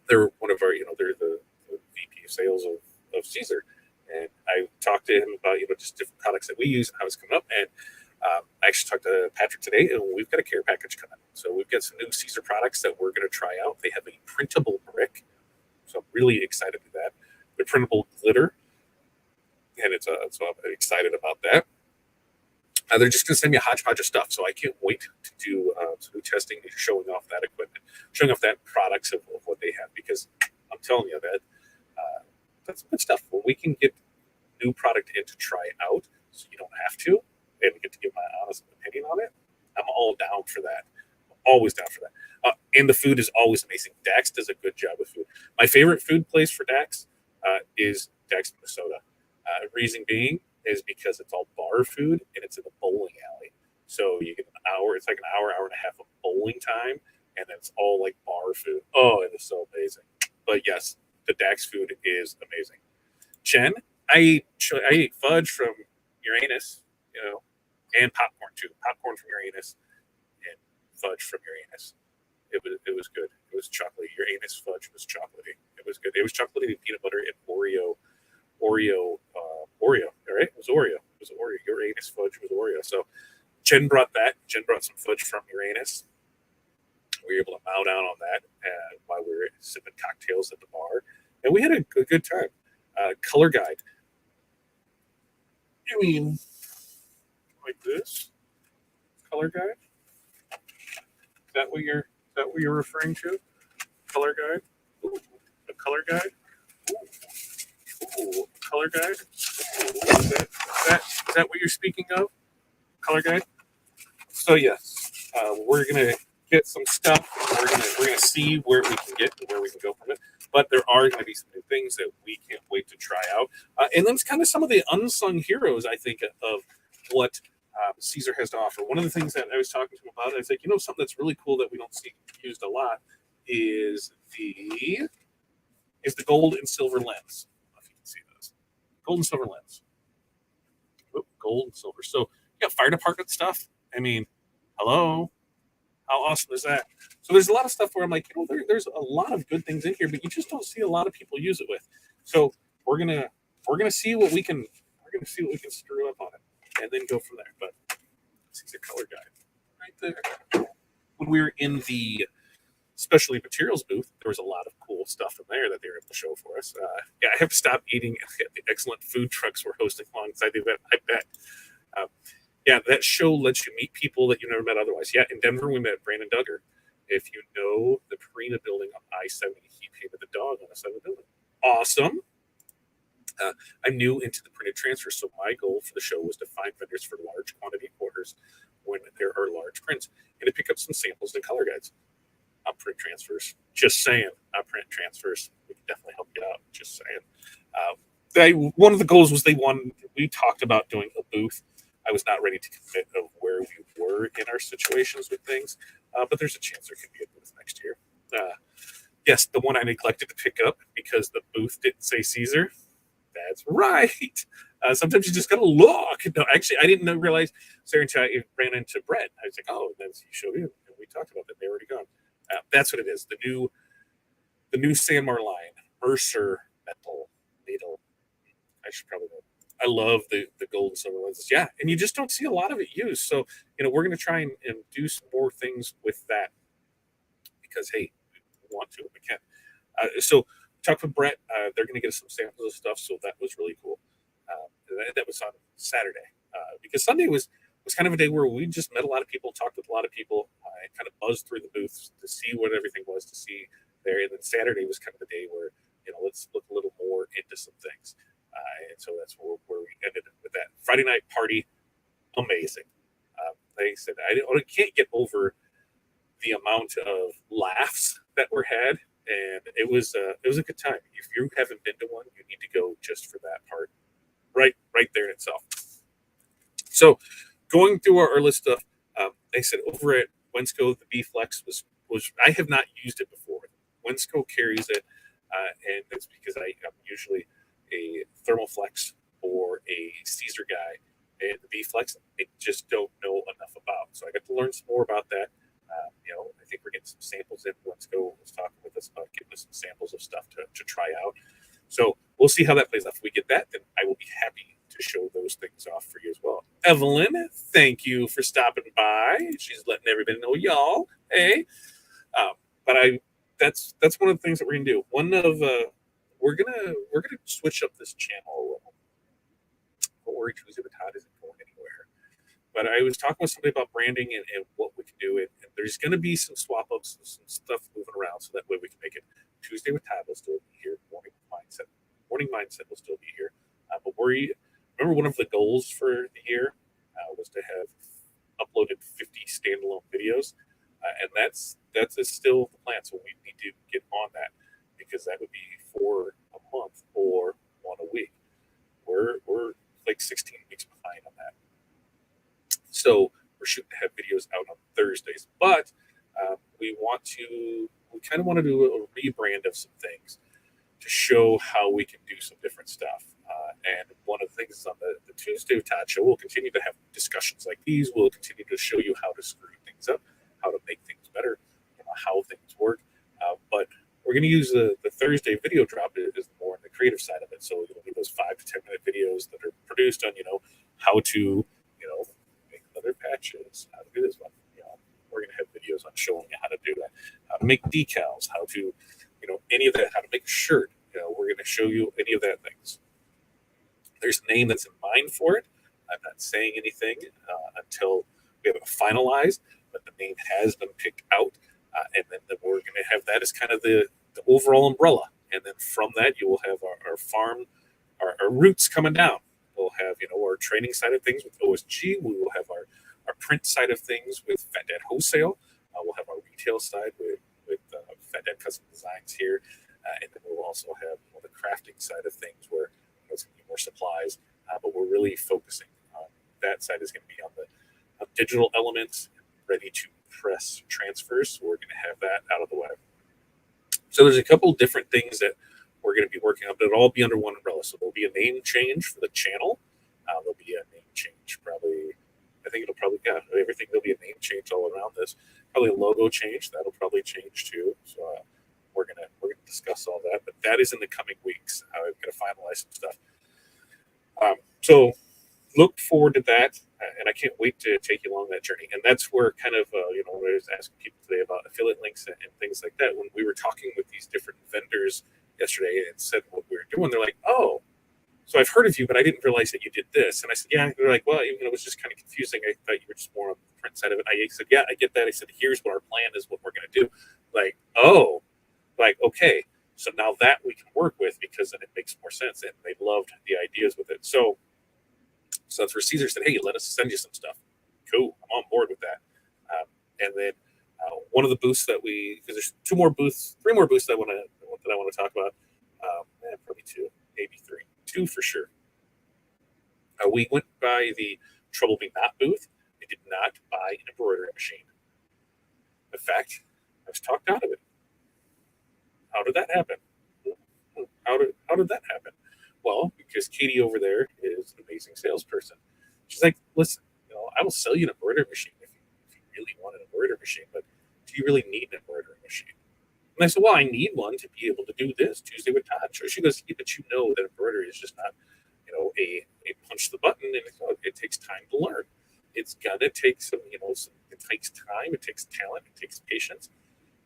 they're one of our, they're the VP of sales of Caesar. And I talked to him about, just different products that we use and how it's coming up. And I actually talked to Patrick today, and we've got a care package coming. So we've got some new Caesar products that we're going to try out. They have a printable brick. So I'm really excited to that. The printable glitter. And so I'm excited about that. They're just going to send me a hodgepodge of stuff. So I can't wait to do some new testing, showing off that equipment, showing off that products of what they have, because I'm telling you that that's good stuff. When we can get new product in to try out, so you don't have to, and get to give my honest opinion on it, I'm all down for that. I'm always down for that. And the food is always amazing. DAX does a good job with food. My favorite food place for DAX is DAX, Minnesota. Reason being is because it's all bar food, and it's in a bowling alley. So you get an hour, it's like an hour and a half of bowling time, and then it's all like bar food. Oh, it is so amazing. But yes, the DAX food is amazing. Jen, I ate fudge from Uranus, and popcorn too. Popcorn from Uranus and fudge from Uranus. It was good. It was chocolatey. Uranus fudge was chocolatey. It was good. It was chocolatey, peanut butter, and Oreo. All right? It was Oreo. Uranus fudge was Oreo. So Jen brought that. Jen brought some fudge from Uranus. We were able to mow down on that while we were sipping cocktails at the bar, and we had a good time. Color guide. You mean like this? Color guide? Is that what you're referring to? Color guide? Ooh, a color guide? Ooh, color guide? Ooh, is that what you're speaking of? Color guide? So yes, we're gonna get some stuff. We're gonna see where we can get and where we can go from it. But there are going to be some new things that we can't wait to try out. And then it's kind of some of the unsung heroes, I think, of what Caesar has to offer. One of the things that I was talking to him about, I was like, something that's really cool that we don't see used a lot is the gold and silver lens. I don't know if you can see those. Gold and silver lens. Oh, gold and silver. So yeah, fire department stuff. I mean, hello. How awesome is that? So there's a lot of stuff where I'm like, there's a lot of good things in here, but you just don't see a lot of people use it with. So we're gonna see what we can screw up on it, and then go from there. But this is a color guide right there. When we were in the specialty materials booth, there was a lot of cool stuff in there that they were able to show for us. Yeah, I have to stop eating at the excellent food trucks we're hosting alongside the event. I bet. Yeah, that show lets you meet people that you never met otherwise. Yeah, in Denver, we met Brandon Duggar. If you know the Purina building on I-70, he painted the dog on the side of the building. Awesome. I'm new into the printed transfer, so my goal for the show was to find vendors for large quantity orders when there are large prints and to pick up some samples and color guides. Print transfers. Just saying. Print transfers. We can definitely help you out. Just saying. One of the goals was we talked about doing a booth. I was not ready to commit of where we were in our situations with things, but there's a chance there could be a booth next year. Yes, the one I neglected to pick up because the booth didn't say Caesar. That's right. Sometimes you just gotta look. No, actually, I didn't realize Sarah and I ran into Brett. I was like, oh, and then he showed you, and we talked about that. They already gone. That's what it is. The new Sanmar line, Mercer metal needle. I should probably know. I love the gold and silver lenses. Yeah, and you just don't see a lot of it used. So, we're going to try and do some more things with that because, hey, we want to, we can. So, talk with Brett. They're going to get us some samples of stuff. So that was really cool. That was on Saturday because Sunday was kind of a day where we just met a lot of people, talked with a lot of people, kind of buzzed through the booths to see what everything was to see there. And then Saturday was kind of the day where, let's look a little more into some things. And so that's where we ended with that Friday night party. Amazing. Like I said, I can't get over the amount of laughs that were had, and it was a good time. If you haven't been to one, you need to go just for that part, right there in itself. So, going through our list of, like I said, over at Wensco, the B Flex was I have not used it before. Wensco carries it, and it's because I'm usually a Thermoflex or a Caesar guy, and the B-Flex I just don't know enough about. So I got to learn some more about that. I think we're getting some samples in. Wensco was talking with us about getting us some samples of stuff to try out. So we'll see how that plays out. If we get that, then I will be happy to show those things off for you as well. Evelyn, thank you for stopping by. She's letting everybody know, y'all. Hey, but that's one of the things that we're gonna do. We're gonna switch up this channel a little. Don't worry, Tuesday with Todd isn't going anywhere. But I was talking with somebody about branding and what we can do, and there's going to be some swap ups and some stuff moving around, so that way we can make it Tuesday with Todd will still be here. Morning mindset will still be here. But remember one of the goals for the year was to have uploaded 50 standalone videos, and that's still the plan. So we need to get on that because that would be 4 a month or 1 a week. We're like 16 weeks behind on that. So we're shooting to have videos out on Thursdays, but we kind of want to do a rebrand of some things to show how we can do some different stuff. And one of the things is on the Tuesday with Todd show, we'll continue to have discussions like these. We'll continue to show you how to screw things up, how to make things better, how things work. But we're going to use the Thursday video drop is more on the creative side of it. So it'll be those 5 to 10 minute videos that are produced on, how to, make leather patches patches, how to do this one. We're going to have videos on showing you how to do that, how to make decals, how to, any of that, how to make a shirt. We're going to show you any of that things. There's a name that's in mind for it. I'm not saying anything until we have it finalized, but the name has been picked out. And then we're going to have that as kind of the overall umbrella. And then from that, you will have our farm, our roots coming down. We'll have, our training side of things with OSG. We will have our print side of things with Fat Dad Wholesale. We'll have our retail side with Fat Dad Custom Designs here. And then we'll also have the crafting side of things where it's going to be more supplies. But we're really focusing on that side is going to be on the digital elements, ready to press transfers. So we're going to have that out of the way. So there's a couple different things that we're going to be working on, but it'll all be under one umbrella. So there'll be a name change for the channel. There'll be a name change, everything. There'll be a name change all around this. Probably a logo change. That'll probably change too. So we're gonna discuss all that. But that is in the coming weeks. I'm gonna finalize some stuff. So look forward to that, and I can't wait to take you along that journey. And that's where kind of I was asking people today about affiliate links and things like that. When we were talking with these different vendors yesterday and said what we were doing, they're like, "Oh, so I've heard of you, but I didn't realize that you did this." And I said, "Yeah." They're like, "Well, it was just kind of confusing. I thought you were just more on the print side of it." I said, "Yeah, I get that." I said, "Here's what our plan is, what we're going to do." Like, oh, like, okay. So now that we can work with, because then it makes more sense. And they loved the ideas with it. So that's where Caesar said, "Hey, let us send you some stuff." Cool. I'm on board with that. And then one of the booths that because there's three more booths that I want to talk about. Probably two, maybe three. Two for sure. We went by the Trouble Me Not booth. I did not buy an embroidery machine. In fact, I was talked out of it. How did that happen? How did that happen? Well, because Katie over there is an amazing salesperson. She's like, "Listen, I will sell you an embroidery machine if you really want an embroidery machine, but do you really need an embroidery machine?" And I said, "Well, I need one to be able to do this Tuesday with Todd." So she goes, "Yeah, but that embroidery is just not, a punch the button, and it takes time to learn. It's gonna take some, it takes time, it takes talent, it takes patience.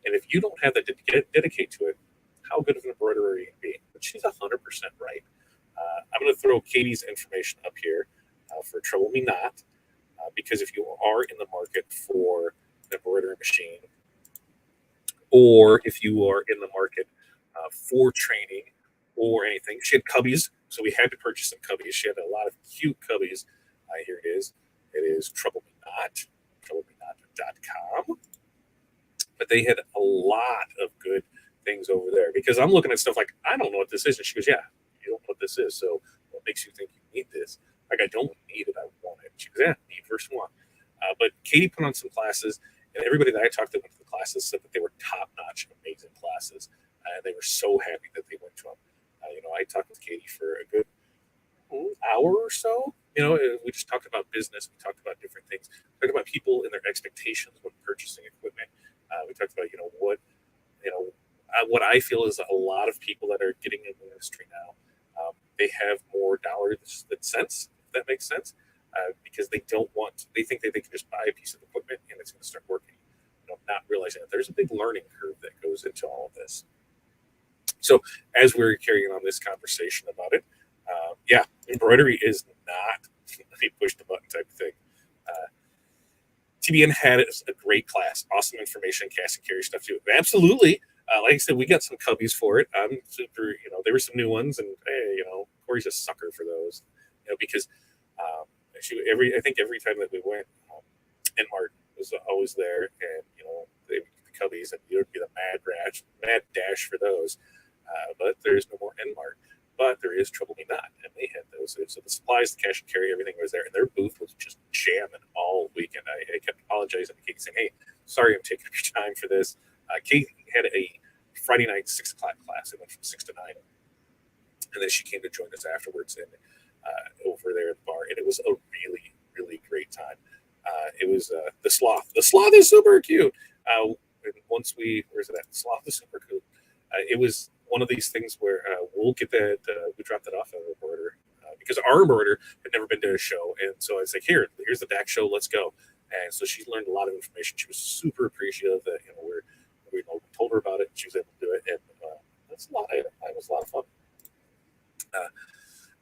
And if you don't have that to dedicate to it, how good of an embroiderer you can be?" But she's 100% right. I'm going to throw Katie's information up here for Trouble Me Not, because if you are in the market for an embroidery machine, or if you are in the market for training or anything, she had cubbies, so we had to purchase some cubbies. She had a lot of cute cubbies. Here it is. It is Trouble Me Not, troublemenot.com. But they had a lot of good things over there, because I'm looking at stuff like, I don't know what this is. And she goes, "Yeah, you don't know what this is. So what makes you think you need this?" Like, I don't need it. I want it. She goes, "Yeah, need first one." But Katie put on some classes, and everybody that I talked to went to the classes said that they were top-notch, amazing classes. And they were so happy that they went to them. I talked with Katie for a good hour or so. We just talked about business. We talked about different things. We talked about people and their expectations when purchasing equipment. We talked about, what I feel is a lot of people that are getting in the industry now, they have more dollars than cents, if that makes sense, because they think that they can just buy a piece of equipment and it's going to start working, not realizing that there's a big learning curve that goes into all of this. So as we're carrying on this conversation about it, embroidery is not a push-the-button type of thing. TBN had a great class, awesome information, cash and carry stuff too. Absolutely. Like I said, we got some cubbies for it. I'm super, there were some new ones, and Corey's a sucker for those, because I think every time that we went, Enmart was always there, and they would get the cubbies, and it would be the mad dash for those. But there's no more Enmart. But there is Trouble Me Not, and they had those. So the supplies, the cash and carry, everything was there, and their booth was just jamming all weekend. I kept apologizing to Katie, saying, "Hey, sorry I'm taking up your time for this." Katie had a Friday night 6 o'clock class. It went from 6 to 9, and then she came to join us afterwards and over there at the bar, and it was a really, really great time. It was the sloth. The sloth is super cute. And once where's it at? The sloth is super cute. It was one of these things where we'll get that. We dropped that off at our embroider because our embroider had never been to a show, and so I was like, here's the DAX show. Let's go. And so she learned a lot of information. She was super appreciative that we told her about it. And she was able to do it, and that's a lot. It was a lot of fun.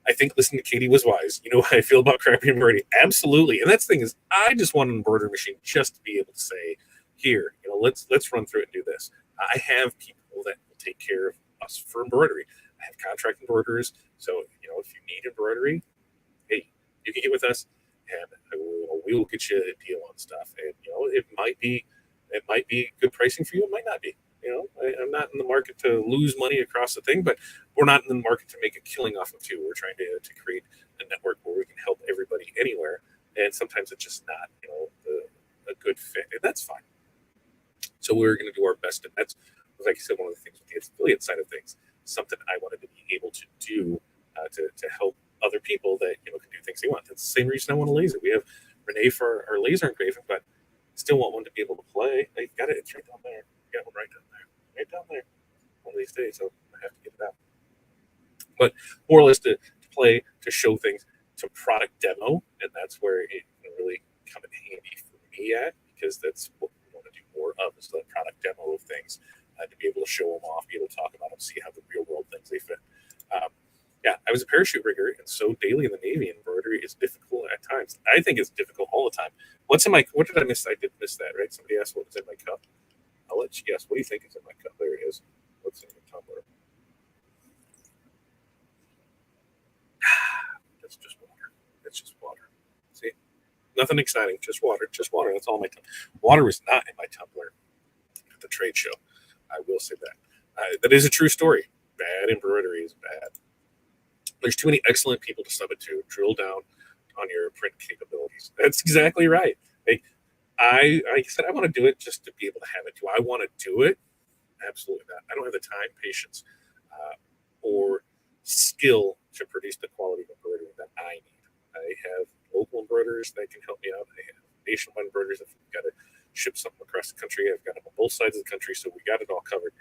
I think listening to Katie was wise. You know how I feel about crappy embroidery? Absolutely. And that's the thing is, I just want an embroidery machine just to be able to say, here, let's run through it and do this. I have people that will take care of us for embroidery. I have contract embroiderers. So, if you need embroidery, hey, you can get with us, and we will get you a deal on stuff. And it might be good pricing for you. It might not be. I'm not in the market to lose money across the thing, but we're not in the market to make a killing off of too. We're trying to create a network where we can help everybody anywhere, and sometimes it's just not a good fit, and that's fine. So we're going to do our best, and that's, like I said, one of the things with the affiliate side of things, something I wanted to be able to do to help other people that can do things they want. That's the same reason I want a laser. We have Renee for our laser engraving, but still want one to be able to play. They've got it. It's right down there. Got one right down there. Right down there. One of these days, so I have to get it out. But more or less to play, to show things, to product demo, and that's where it can really come in handy for me at, because that's what we want to do more of, is the product demo of things, to be able to show them off, be able to talk about them, see how the real world things they fit. I was a parachute rigger, and so daily in the Navy, embroidery is difficult at times. I think it's difficult all the time. What did I miss? I did miss that, right? Somebody asked what was in my cup. I'll let you guess. What do you think is in my cup? There it is. What's in your tumbler? That's just water. It's just water. See? Nothing exciting. Just water. Just water. That's all my tumbler. Water is not in my tumbler at the trade show. I will say that. That is a true story. Bad embroidery is bad. There's too many excellent people to sub it to. Drill down on your print capabilities. That's exactly right. Like I said, I want to do it just to be able to have it. Do I want to do it? Absolutely not. I don't have the time, patience, or skill to produce the quality of embroidery that I need. I have local embroiderers that can help me out. I have nationwide embroiderers. If we've got to ship something across the country, I've got them on both sides of the country, so we got it all covered.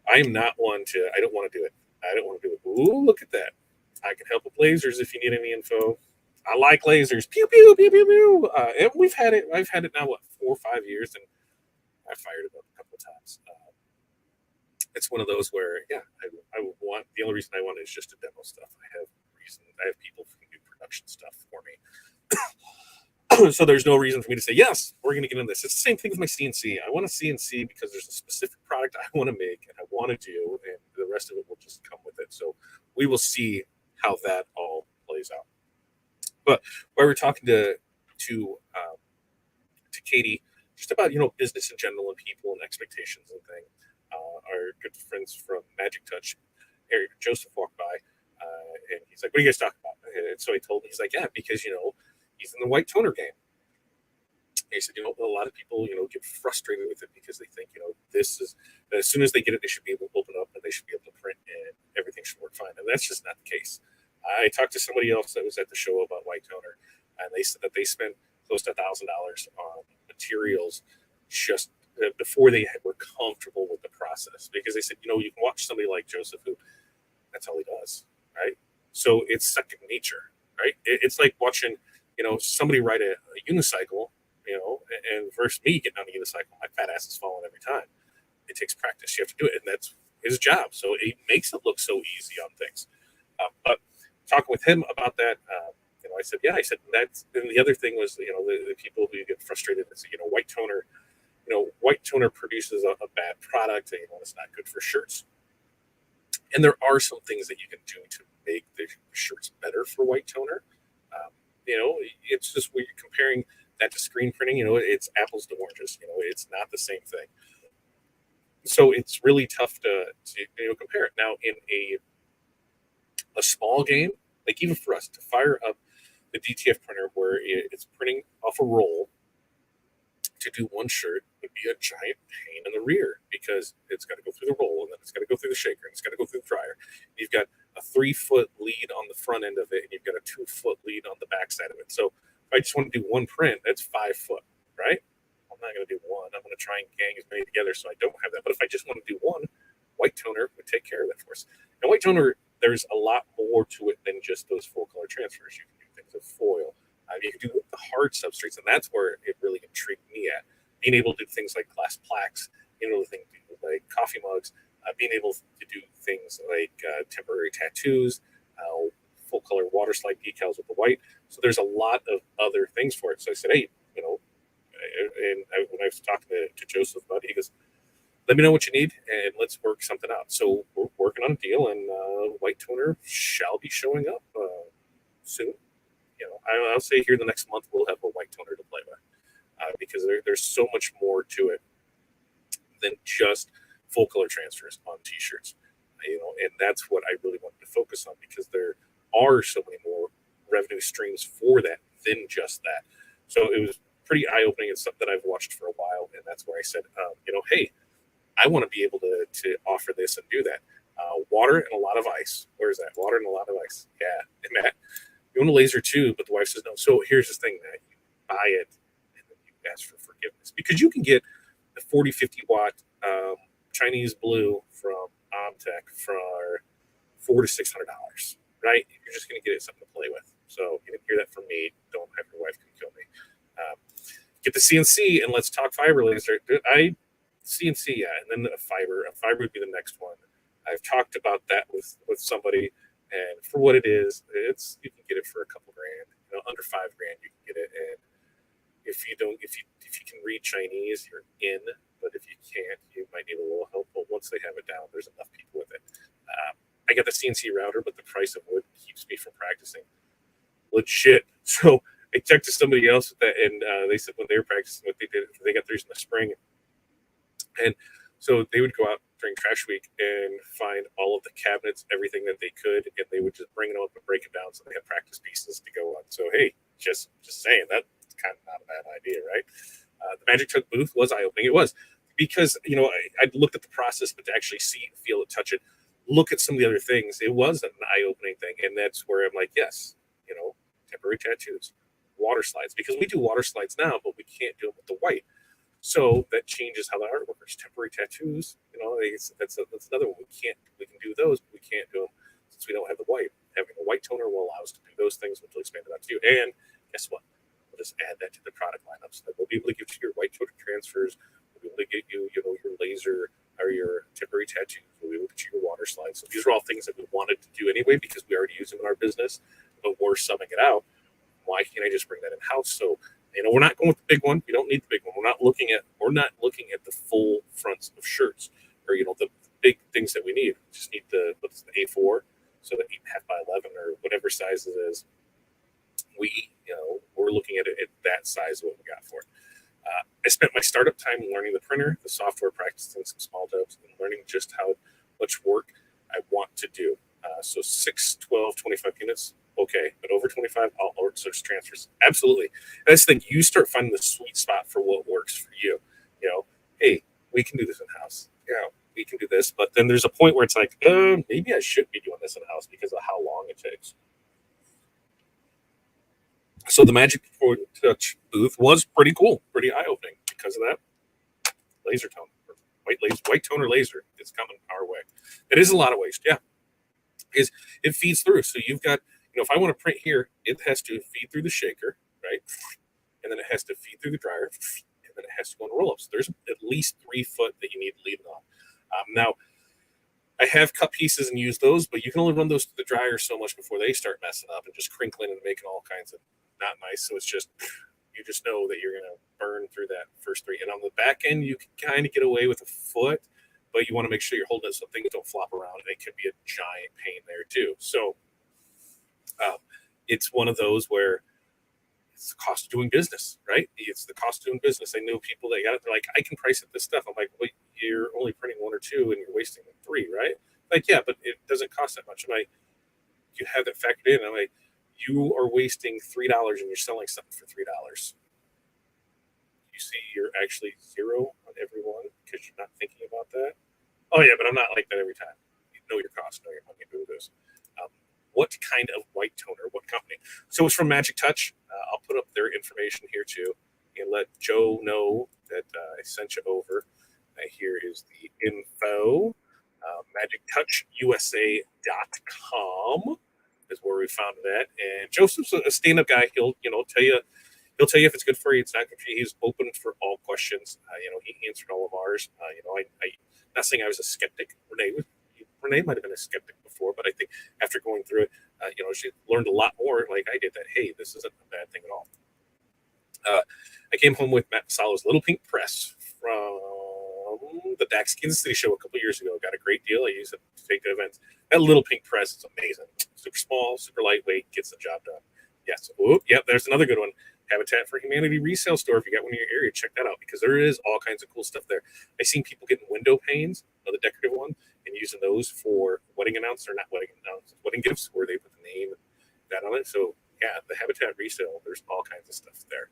I am not one to. I don't want to do it. I don't want to do it. Ooh, look at that! I can help with lasers if you need any info. I like lasers. Pew pew pew pew pew. And we've had it. I've had it now 4 or 5 years, and I fired it up a couple of times. It's one of those where, I want. The only reason I want it is just to demo stuff. I have people who can do production stuff for me. So there's no reason for me to say, yes, we're going to get into this. It's the same thing with my CNC. I want a CNC because there's a specific product I want to make and I want to do, and the rest of it will just come with it. So we will see how that all plays out. But while we're talking to Katie, just about business in general and people and expectations and things, our good friends from Magic Touch, Eric Joseph, walked by, and he's like, "What are you guys talking about?" And so I told him, he's like, "Yeah, because he's in the white toner game." And he said, a lot of people get frustrated with it because they think this is, as soon as they get it, they should be able to open up and they should be able to print and everything should work fine, and that's just not the case. I talked to somebody else that was at the show about white toner, and they said that they spent close to $1,000 on materials just before they were comfortable with the process, because they said, you can watch somebody like Joseph, who that's all he does, right? So it's second nature, right? It's like watching, somebody ride a unicycle, and versus me getting on a unicycle, my fat ass is falling every time. It takes practice. You have to do it, and that's his job. So it makes it look so easy on things. But talking with him about that, I said, yeah, I said, that's, and the other thing was, the people who get frustrated and say, white toner produces a bad product, and, it's not good for shirts. And there are some things that you can do to make the shirts better for white toner. It's just when you're comparing that to screen printing, it's apples to oranges. It's not the same thing. So it's really tough to compare it. Now, in a small game, like even for us to fire up the DTF printer where it's printing off a roll to do one shirt would be a giant pain in the rear, because it's got to go through the roll, and then it's got to go through the shaker, and it's got to go through the dryer. You've got a 3-foot lead on the front end of it, and you've got a 2-foot lead on the back side of it. So if I just want to do one print, that's 5 foot, right? I'm not going to do one. I'm going to try and gang as many together so I don't have that. But if I just want to do one, white toner would take care of that for us. And white toner, there's a lot more to it than just those full color transfers. You can do things with foil. You can do the hard substrates, and that's where it intrigued me at. Being able to do things like glass plaques, being able to do like coffee mugs, being able to do things like temporary tattoos, full color water slide decals with the white. So there's a lot of other things for it. So I said, hey, when I was talking to Joseph about it, he goes, let me know what you need and let's work something out. So we're working on a deal, and white toner shall be showing up soon. I'll say here in the next month we'll have a white toner to play with, because there's so much more to it than just full color transfers on t-shirts. And that's what I really wanted to focus on, because there are so many more revenue streams for that than just that. So it was pretty eye-opening. It's something that I've watched for a while, and that's where I said, hey, I want to be able to offer this and do that. Water and a lot of ice. Where's that? Water and a lot of ice. Yeah. And Matt, you want a laser too, but the wife says no. So here's the thing, Matt. You buy it and then you ask for forgiveness, because you can get the 40, 50 watt Chinese blue from Omtech for $400 to $600, right? You're just going to get it something to play with. So you didn't hear that from me. Don't have your wife come kill me. Get the CNC and let's talk fiber laser. CNC, yeah, and then a fiber. A fiber would be the next one. I've talked about that with somebody, and for what it is, you can get it for a couple grand. Under $5,000 you can get it. And if you can read Chinese, you're in. But if you can't, you might need a little help. But once they have it down, there's enough people with it. I got the CNC router, but the price of wood keeps me from practicing. Legit. So I checked to somebody else with that, and they said when they were practicing, what they did, they got theirs in the spring. And so they would go out during trash week and find all of the cabinets, everything that they could, and they would just bring it up and break it down so they had practice pieces to go on. So, hey, just saying, that's kind of not a bad idea, right? The Magic Truck booth was eye-opening. It was, because, I looked at the process, but to actually see it, feel it, touch it, look at some of the other things, it was an eye-opening thing. And that's where I'm like, yes, temporary tattoos, water slides, because we do water slides now, but we can't do them with the white. So that changes how the art works. Temporary tattoos, that's another one. We can do those, but we can't do them since we don't have the white. Having a white toner will allow us to do those things, which will expand it out to you. And guess what? We'll just add that to the product lineup, so that we'll be able to give you your white toner transfers. We'll be able to get you, your laser or your temporary tattoos. We'll be able to get you your water slides. So these are all things that we wanted to do anyway, because we already use them in our business, but we're subbing it out. Why can't I just bring that in house? So we're not going with the big one. We don't need the big one. We're not looking at the full fronts of shirts, or the big things that we need. We just need what's the A4, so the 8.5 by 11 or whatever size it is. We're looking at it at that size of what we got for it. I spent my startup time learning the printer, the software, practicing some small jobs, and learning just how much work I want to do. So 6, 12, 25 units. Okay, but over 25, I'll outsource transfers. Absolutely. And that's the thing. You start finding the sweet spot for what works for you. Hey, we can do this in house. We can do this. But then there's a point where it's like, maybe I should be doing this in house because of how long it takes. So the Magic Touch booth was pretty cool, pretty eye-opening because of that. Laser tone, white toner laser is coming our way. It is a lot of waste, yeah. It feeds through. So you've got, if I want to print here, it has to feed through the shaker, right? And then it has to feed through the dryer, and then it has to go on roll-ups. There's at least 3 foot that you need to leave it on. Now, I have cut pieces and used those, but you can only run those to the dryer so much before they start messing up and just crinkling and making all kinds of not nice. So it's just, you just know that you're going to burn through that first 3. And on the back end, you can kind of get away with a foot, but you want to make sure you're holding it so things don't flop around. It can be a giant pain there too. So it's one of those where it's the cost of doing business, right? It's the cost of doing business. I know people that got it. They're like, I can price it this stuff. I'm like, well, you're only printing 1 or 2 and you're wasting 3, right? Like, yeah, but it doesn't cost that much. I'm like, you have that factored in. I'm like, you are wasting $3 and you're selling something for $3. You see, you're actually 0 on every one because you're not thinking about that. Oh yeah, but I'm not like that every time. You know your cost, know your money, do this. What kind of white toner, what company? So it's from Magic Touch. I'll put up their information here too, and let Joe know that I sent you over. Here is the info. MagicTouchUSA.com is where we found that. And Joseph's a stand-up guy. He'll tell you He'll tell you if it's good for you, it's not good for you. He's open for all questions. He answered all of ours. I not saying I was a skeptic. Renee might have been a skeptic before, but I think after going through it, she learned a lot more like I did that, hey, this isn't a bad thing at all. I came home with Matt Masalo's Little Pink Press from the DAX Kansas City show a couple years ago. Got a great deal. I use it to take to events. That Little Pink Press is amazing. Super small, super lightweight, gets the job done. Yes. Oh, yeah, there's another good one. Habitat for Humanity resale store. If you got one in your area, check that out because there is all kinds of cool stuff there. I've seen people getting window panes, the decorative one, and using those for wedding wedding gifts where they put the name and that on it. So yeah, the Habitat resale, there's all kinds of stuff there.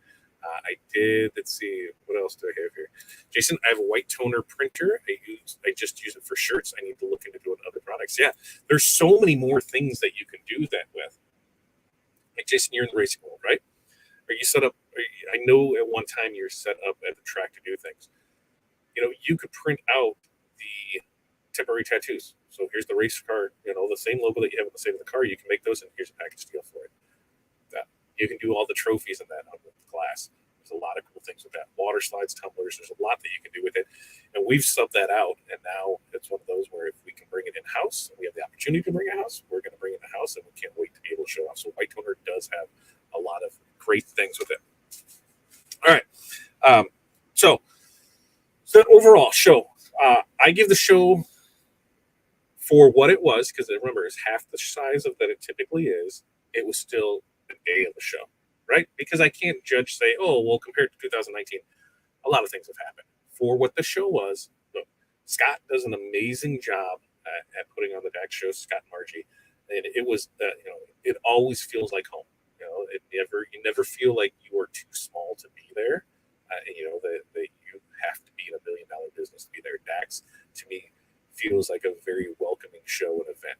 Let's see, what else do I have here? Jason, I have a white toner printer. I just use it for shirts. I need to look into doing other products. Yeah, there's so many more things that you can do that with. Like Jason, you're in the racing world, right? Are you set up? I know at one time you're set up at the track to do things. You could print out the temporary tattoos. So here's the race car, the same logo that you have on the side of the car. You can make those, and here's a package deal for it. You can do all the trophies in that on the glass. There's a lot of cool things with that. Water slides, tumblers. There's a lot that you can do with it, and we've subbed that out. And now it's one of those where if we can bring it in house, and we have the opportunity to bring it in house, we're going to bring it in house, and we can't wait to be able to show off. So White Toner does have a lot of great things with it. All right. So overall show, I give the show for what it was, because remember, it's half the size of that it typically is. It was still a day of the show, right? Because I can't say, oh, well, compared to 2019, a lot of things have happened. For what the show was, look, Scott does an amazing job at putting on the DAX show, Scott and Margie, and it was, it always feels like home. You never feel like you are too small to be there. That you have to be in $1 billion business to be there. DAX, to me, feels like a very welcoming show and event.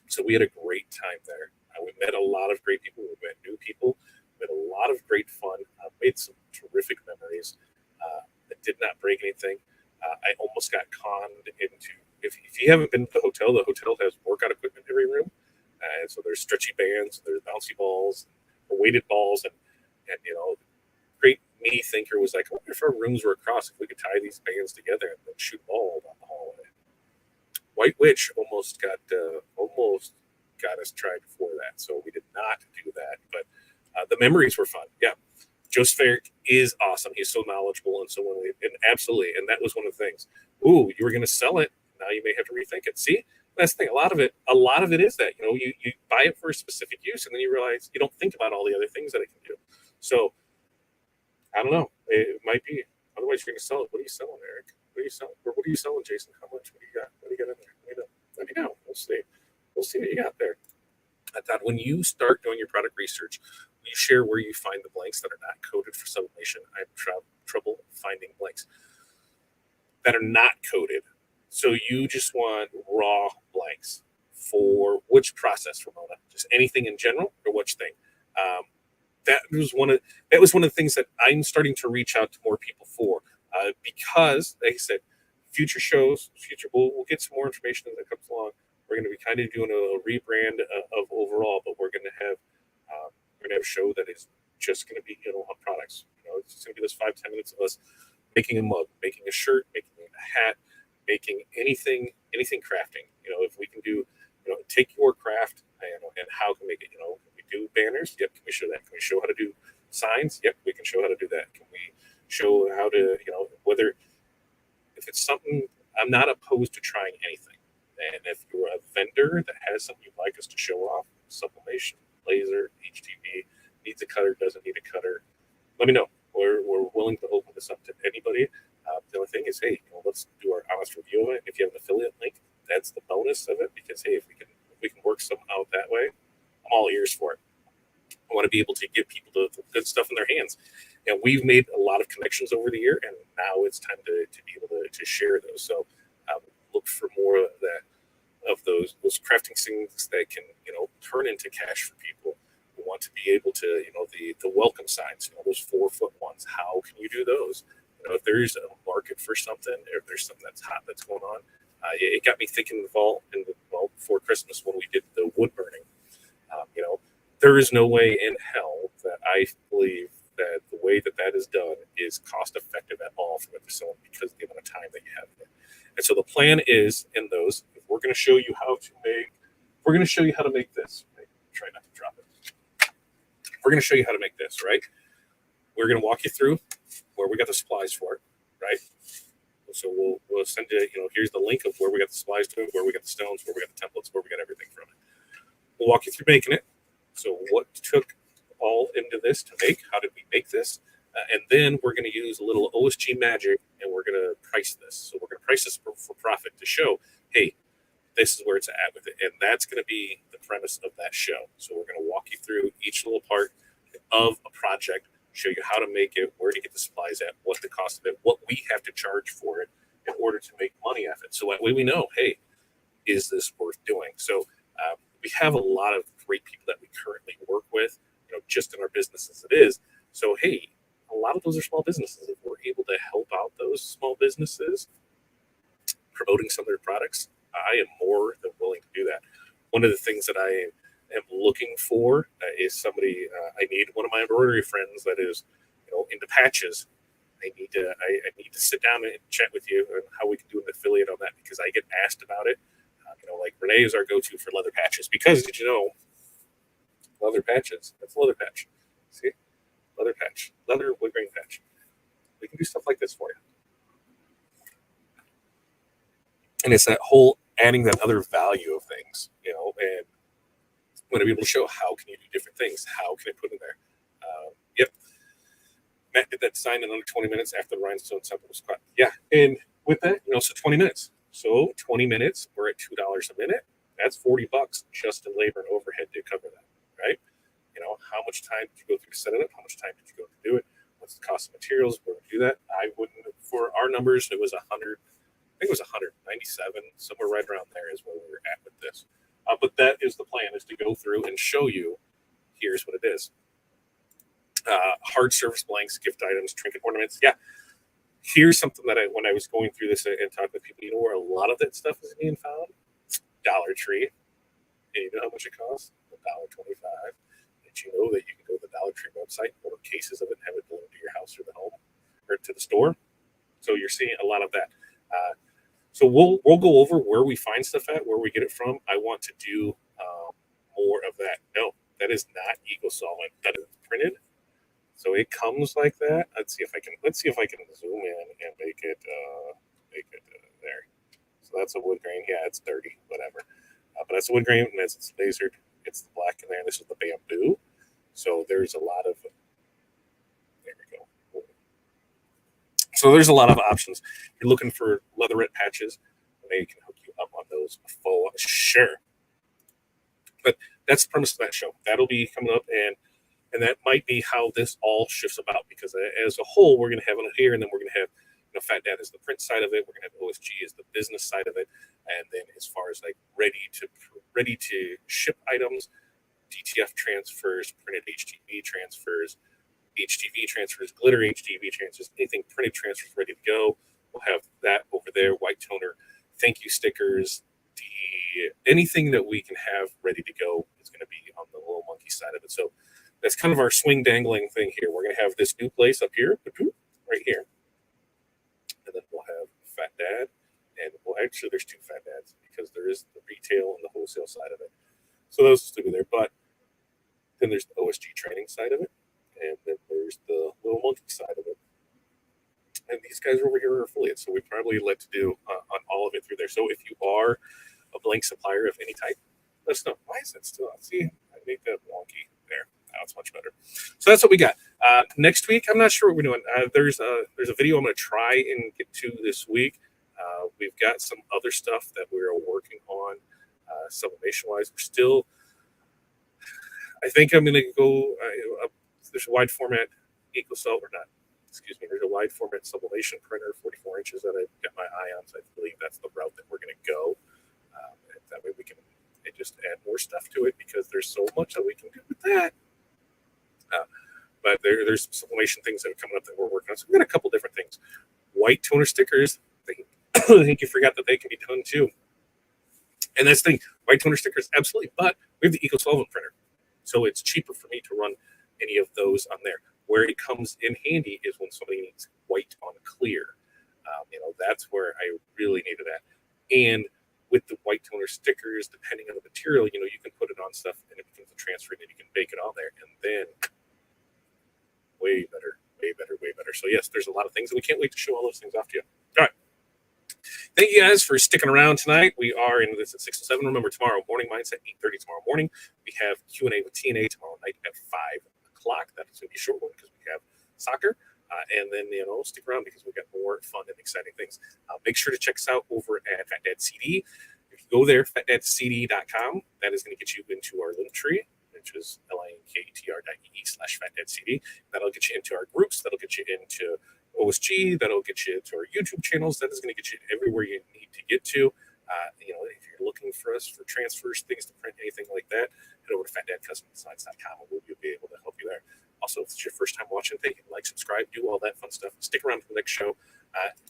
So we had a great time there. We met a lot of great people. We met new people. We had a lot of great fun. Made some terrific memories. I did not break anything. I almost got conned into, if you haven't been to the hotel has workout equipment in every room. And so there's stretchy bands, there's bouncy balls, or weighted balls, and great me thinker was like, I wonder if our rooms were across, if we could tie these bands together and then shoot a ball down the hallway. White Witch almost got us tried before that, so we did not do that. But the memories were fun. Yeah, Joseph Eric is awesome. He's so knowledgeable and so and absolutely. And that was one of the things. Ooh, you were going to sell it. Now you may have to rethink it. See, that's the thing. A lot of it is that you buy it for a specific use, and then you realize you don't think about all the other things that it can do. So I don't know. It might be. Otherwise, you're going to sell it. What are you selling, Eric? What are you selling? Or what are you selling, Jason? How much? What do you got? What do you got in there? Let me know. We'll see. We'll see what you got there. I thought when you start doing your product research, you share where you find the blanks that are not coded for sublimation. I have trouble finding blanks that are not coded. So you just want raw blanks for which process, Ramona? Just anything in general, or which thing? That was one of the things that I'm starting to reach out to more people for, because, like I said, future shows, we'll get some more information as that comes along. We're going to be kind of doing a rebrand of overall, but we're going to have a show that is just going to be on products. It's just going to be this 5-10 minutes of us making a mug, making a shirt, making a hat, making anything crafting. If we can do, take your craft and how can we make it. Can we do banners? Yep. Can we show that? Can we show how to do signs? Yep. We can show how to do that. Can we show how to whether if it's something, I'm not opposed to trying anything. And if you're a vendor that has something you'd like us to show off, sublimation, laser, HTV, needs a cutter, doesn't need a cutter, let me know. We're willing to open this up to anybody. The only thing is, hey, let's do our honest review of it. If you have an affiliate link, that's the bonus of it. Because hey, if we can work some out that way, I'm all ears for it. I want to be able to give people the good stuff in their hands. And we've made a lot of connections over the year, and now it's time to be able to share those. So look for more of that, of those crafting things that can turn into cash for people. We want to be able to the welcome signs, those 4-foot ones. How can you do those? If there's a market for something, or if there's something that's hot that's going on, it got me thinking in the fall before Christmas when we did the wood burning. There is no way in hell that I believe way that is done is cost effective at all for the facility because of the amount of time that you have in it. And so the plan is in those, if we're going to show you how to make, we're going to show you how to make this. Right? Try not to drop it. We're going to show you how to make this, right? We're going to walk you through where we got the supplies for it, right? So we'll send you, here's the link of where we got the supplies to it, where we got the stones, where we got the templates, where we got everything from it. We'll walk you through making it. So what took all into this to make? How did we make this? And then we're going to use a little OSG magic, and we're going to price this. So we're going to price this for profit to show, hey, this is where it's at with it. And that's going to be the premise of that show. So we're going to walk you through each little part of a project, show you how to make it, where to get the supplies at, what the cost of it, what we have to charge for it in order to make money off it. So that way we know, hey, is this worth doing? So we have a lot of great people that we currently work with, just in our business as it is. So, hey, a lot of those are small businesses. If we're able to help out those small businesses promoting some of their products, I am more than willing to do that. One of the things that I am looking for is somebody, I need one of my embroidery friends that is, into patches. I need to sit down and chat with you on how we can do an affiliate on that, because I get asked about it. Like Renee is our go-to for leather patches, because did you know leather patches? That's a leather patch. See, leather patch, leather wood grain patch. We can do stuff like this for you. And it's that whole adding that other value of things, and want to be able to show how can you do different things? How can I put in there? Yep. Matt did that design in under 20 minutes after the rhinestone sample was cut. Yeah. And with that, so 20 minutes. So 20 minutes, we're at $2 a minute. That's $40 just in labor and overhead to cover that, right? How much time did you go through to set it up? How much time did you go to do it? What's the cost of materials? Where would do that? I wouldn't, for our numbers, it was 100. I think it was 197, somewhere right around there is where we were at with this. But that is the plan, is to go through and show you, here's what it is. Hard surface blanks, gift items, trinket ornaments. Yeah. Here's something that when I was going through this and talking with people, where a lot of that stuff is being found? Dollar Tree. And you know how much it costs? $1.25. Did you know that you can go to the Dollar Tree website, order cases of it, and have it delivered to your house or the home or to the store? So you're seeing a lot of that. So we'll go over where we find stuff at, where we get it from. I want to do more of that. No, that is not eco solvent. That is printed. So it comes like that. Let's see if I can zoom in and make it there. So that's a wood grain. Yeah, it's dirty, whatever. But that's a wood grain, and as it's lasered, it's the black in there. This is the bamboo. So there's a lot of, there we go. So there's a lot of options. If you're looking for leatherette patches, they can hook you up on those full, sure. But that's the premise of that show. That'll be coming up, and that might be how this all shifts about, because as a whole, we're going to have it here, and then we're going to have Fat Dad as the print side of it. We're going to have OSG as the business side of it, and then as far as like ready to ship items, DTF transfers, printed HTV transfers, glitter HTV transfers, anything printed transfers ready to go. We'll have that over there. White toner, thank you stickers, anything that we can have ready to go is going to be on the little monkey side of it. So that's kind of our swing dangling thing here. We're going to have this new place up here, right here. And then we'll have Fat Dad. And actually, there's two Fat Dads, because there is the retail and the wholesale side of it. So those will still be there. But then there's the OSG training side of it. And then there's the little monkey side of it. And these guys over here are affiliates. So we probably like to do on all of it through there. So if you are a blank supplier of any type, let us know. Why is it still? See, I made that wonky there. Now it's much better. So that's what we got. Next week, I'm not sure what we're doing. There's a video I'm going to try and get to this week. We've got some other stuff that we're working on sublimation-wise. We're still, I think I'm going to go, there's a wide format EcoSol, or not, excuse me, there's a wide format sublimation printer, 44 inches, that I've got my eye on. So I believe that's the route that we're going to go. That way we can just add more stuff to it, because there's so much that we can do with that. But there's sublimation things that are coming up that we're working on. So we've got a couple different things. White toner stickers, I think you forgot that they can be done too. And that's the thing, white toner stickers, absolutely. But we have the eco solvent printer. So it's cheaper for me to run any of those on there. Where it comes in handy is when somebody needs white on clear. That's where I really needed that. And with the white toner stickers, depending on the material, you can put it on stuff and it becomes a transfer, and you can bake it on there, and then way better, way better, way better. So yes, there's a lot of things, and we can't wait to show all those things off to you. All right. Thank you guys for sticking around tonight. We are in this at 6 to 7. Remember, tomorrow morning, mine's at 8:30 tomorrow morning. We have Q&A with TNA tomorrow night at 5 o'clock. That's going to be a short one because we have soccer. And then, stick around because we've got more fun and exciting things. Make sure to check us out over at Fat Dad CD. If you go there, fatdadcd.com, that is going to get you into our link tree, which is linketr.ee/fatdadcd. That'll get you into our groups. That'll get you into OSG. That'll get you to our YouTube channels. That is going to get you everywhere you need to get to. If you're looking for us for transfers, things to print, anything like that, head over to fatdadcustomdesigns.com and we'll be able to help you there. Also, if it's your first time watching, thank you. Like, subscribe, do all that fun stuff. Stick around for the next show.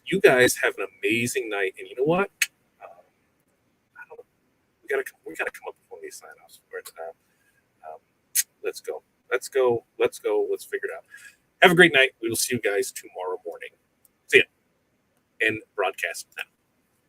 You guys have an amazing night, and you know what? I don't know. We gotta come up with one of these sign-offs. Let's go. Let's figure it out. Have a great night. We will see you guys tomorrow morning. See ya. And broadcast now.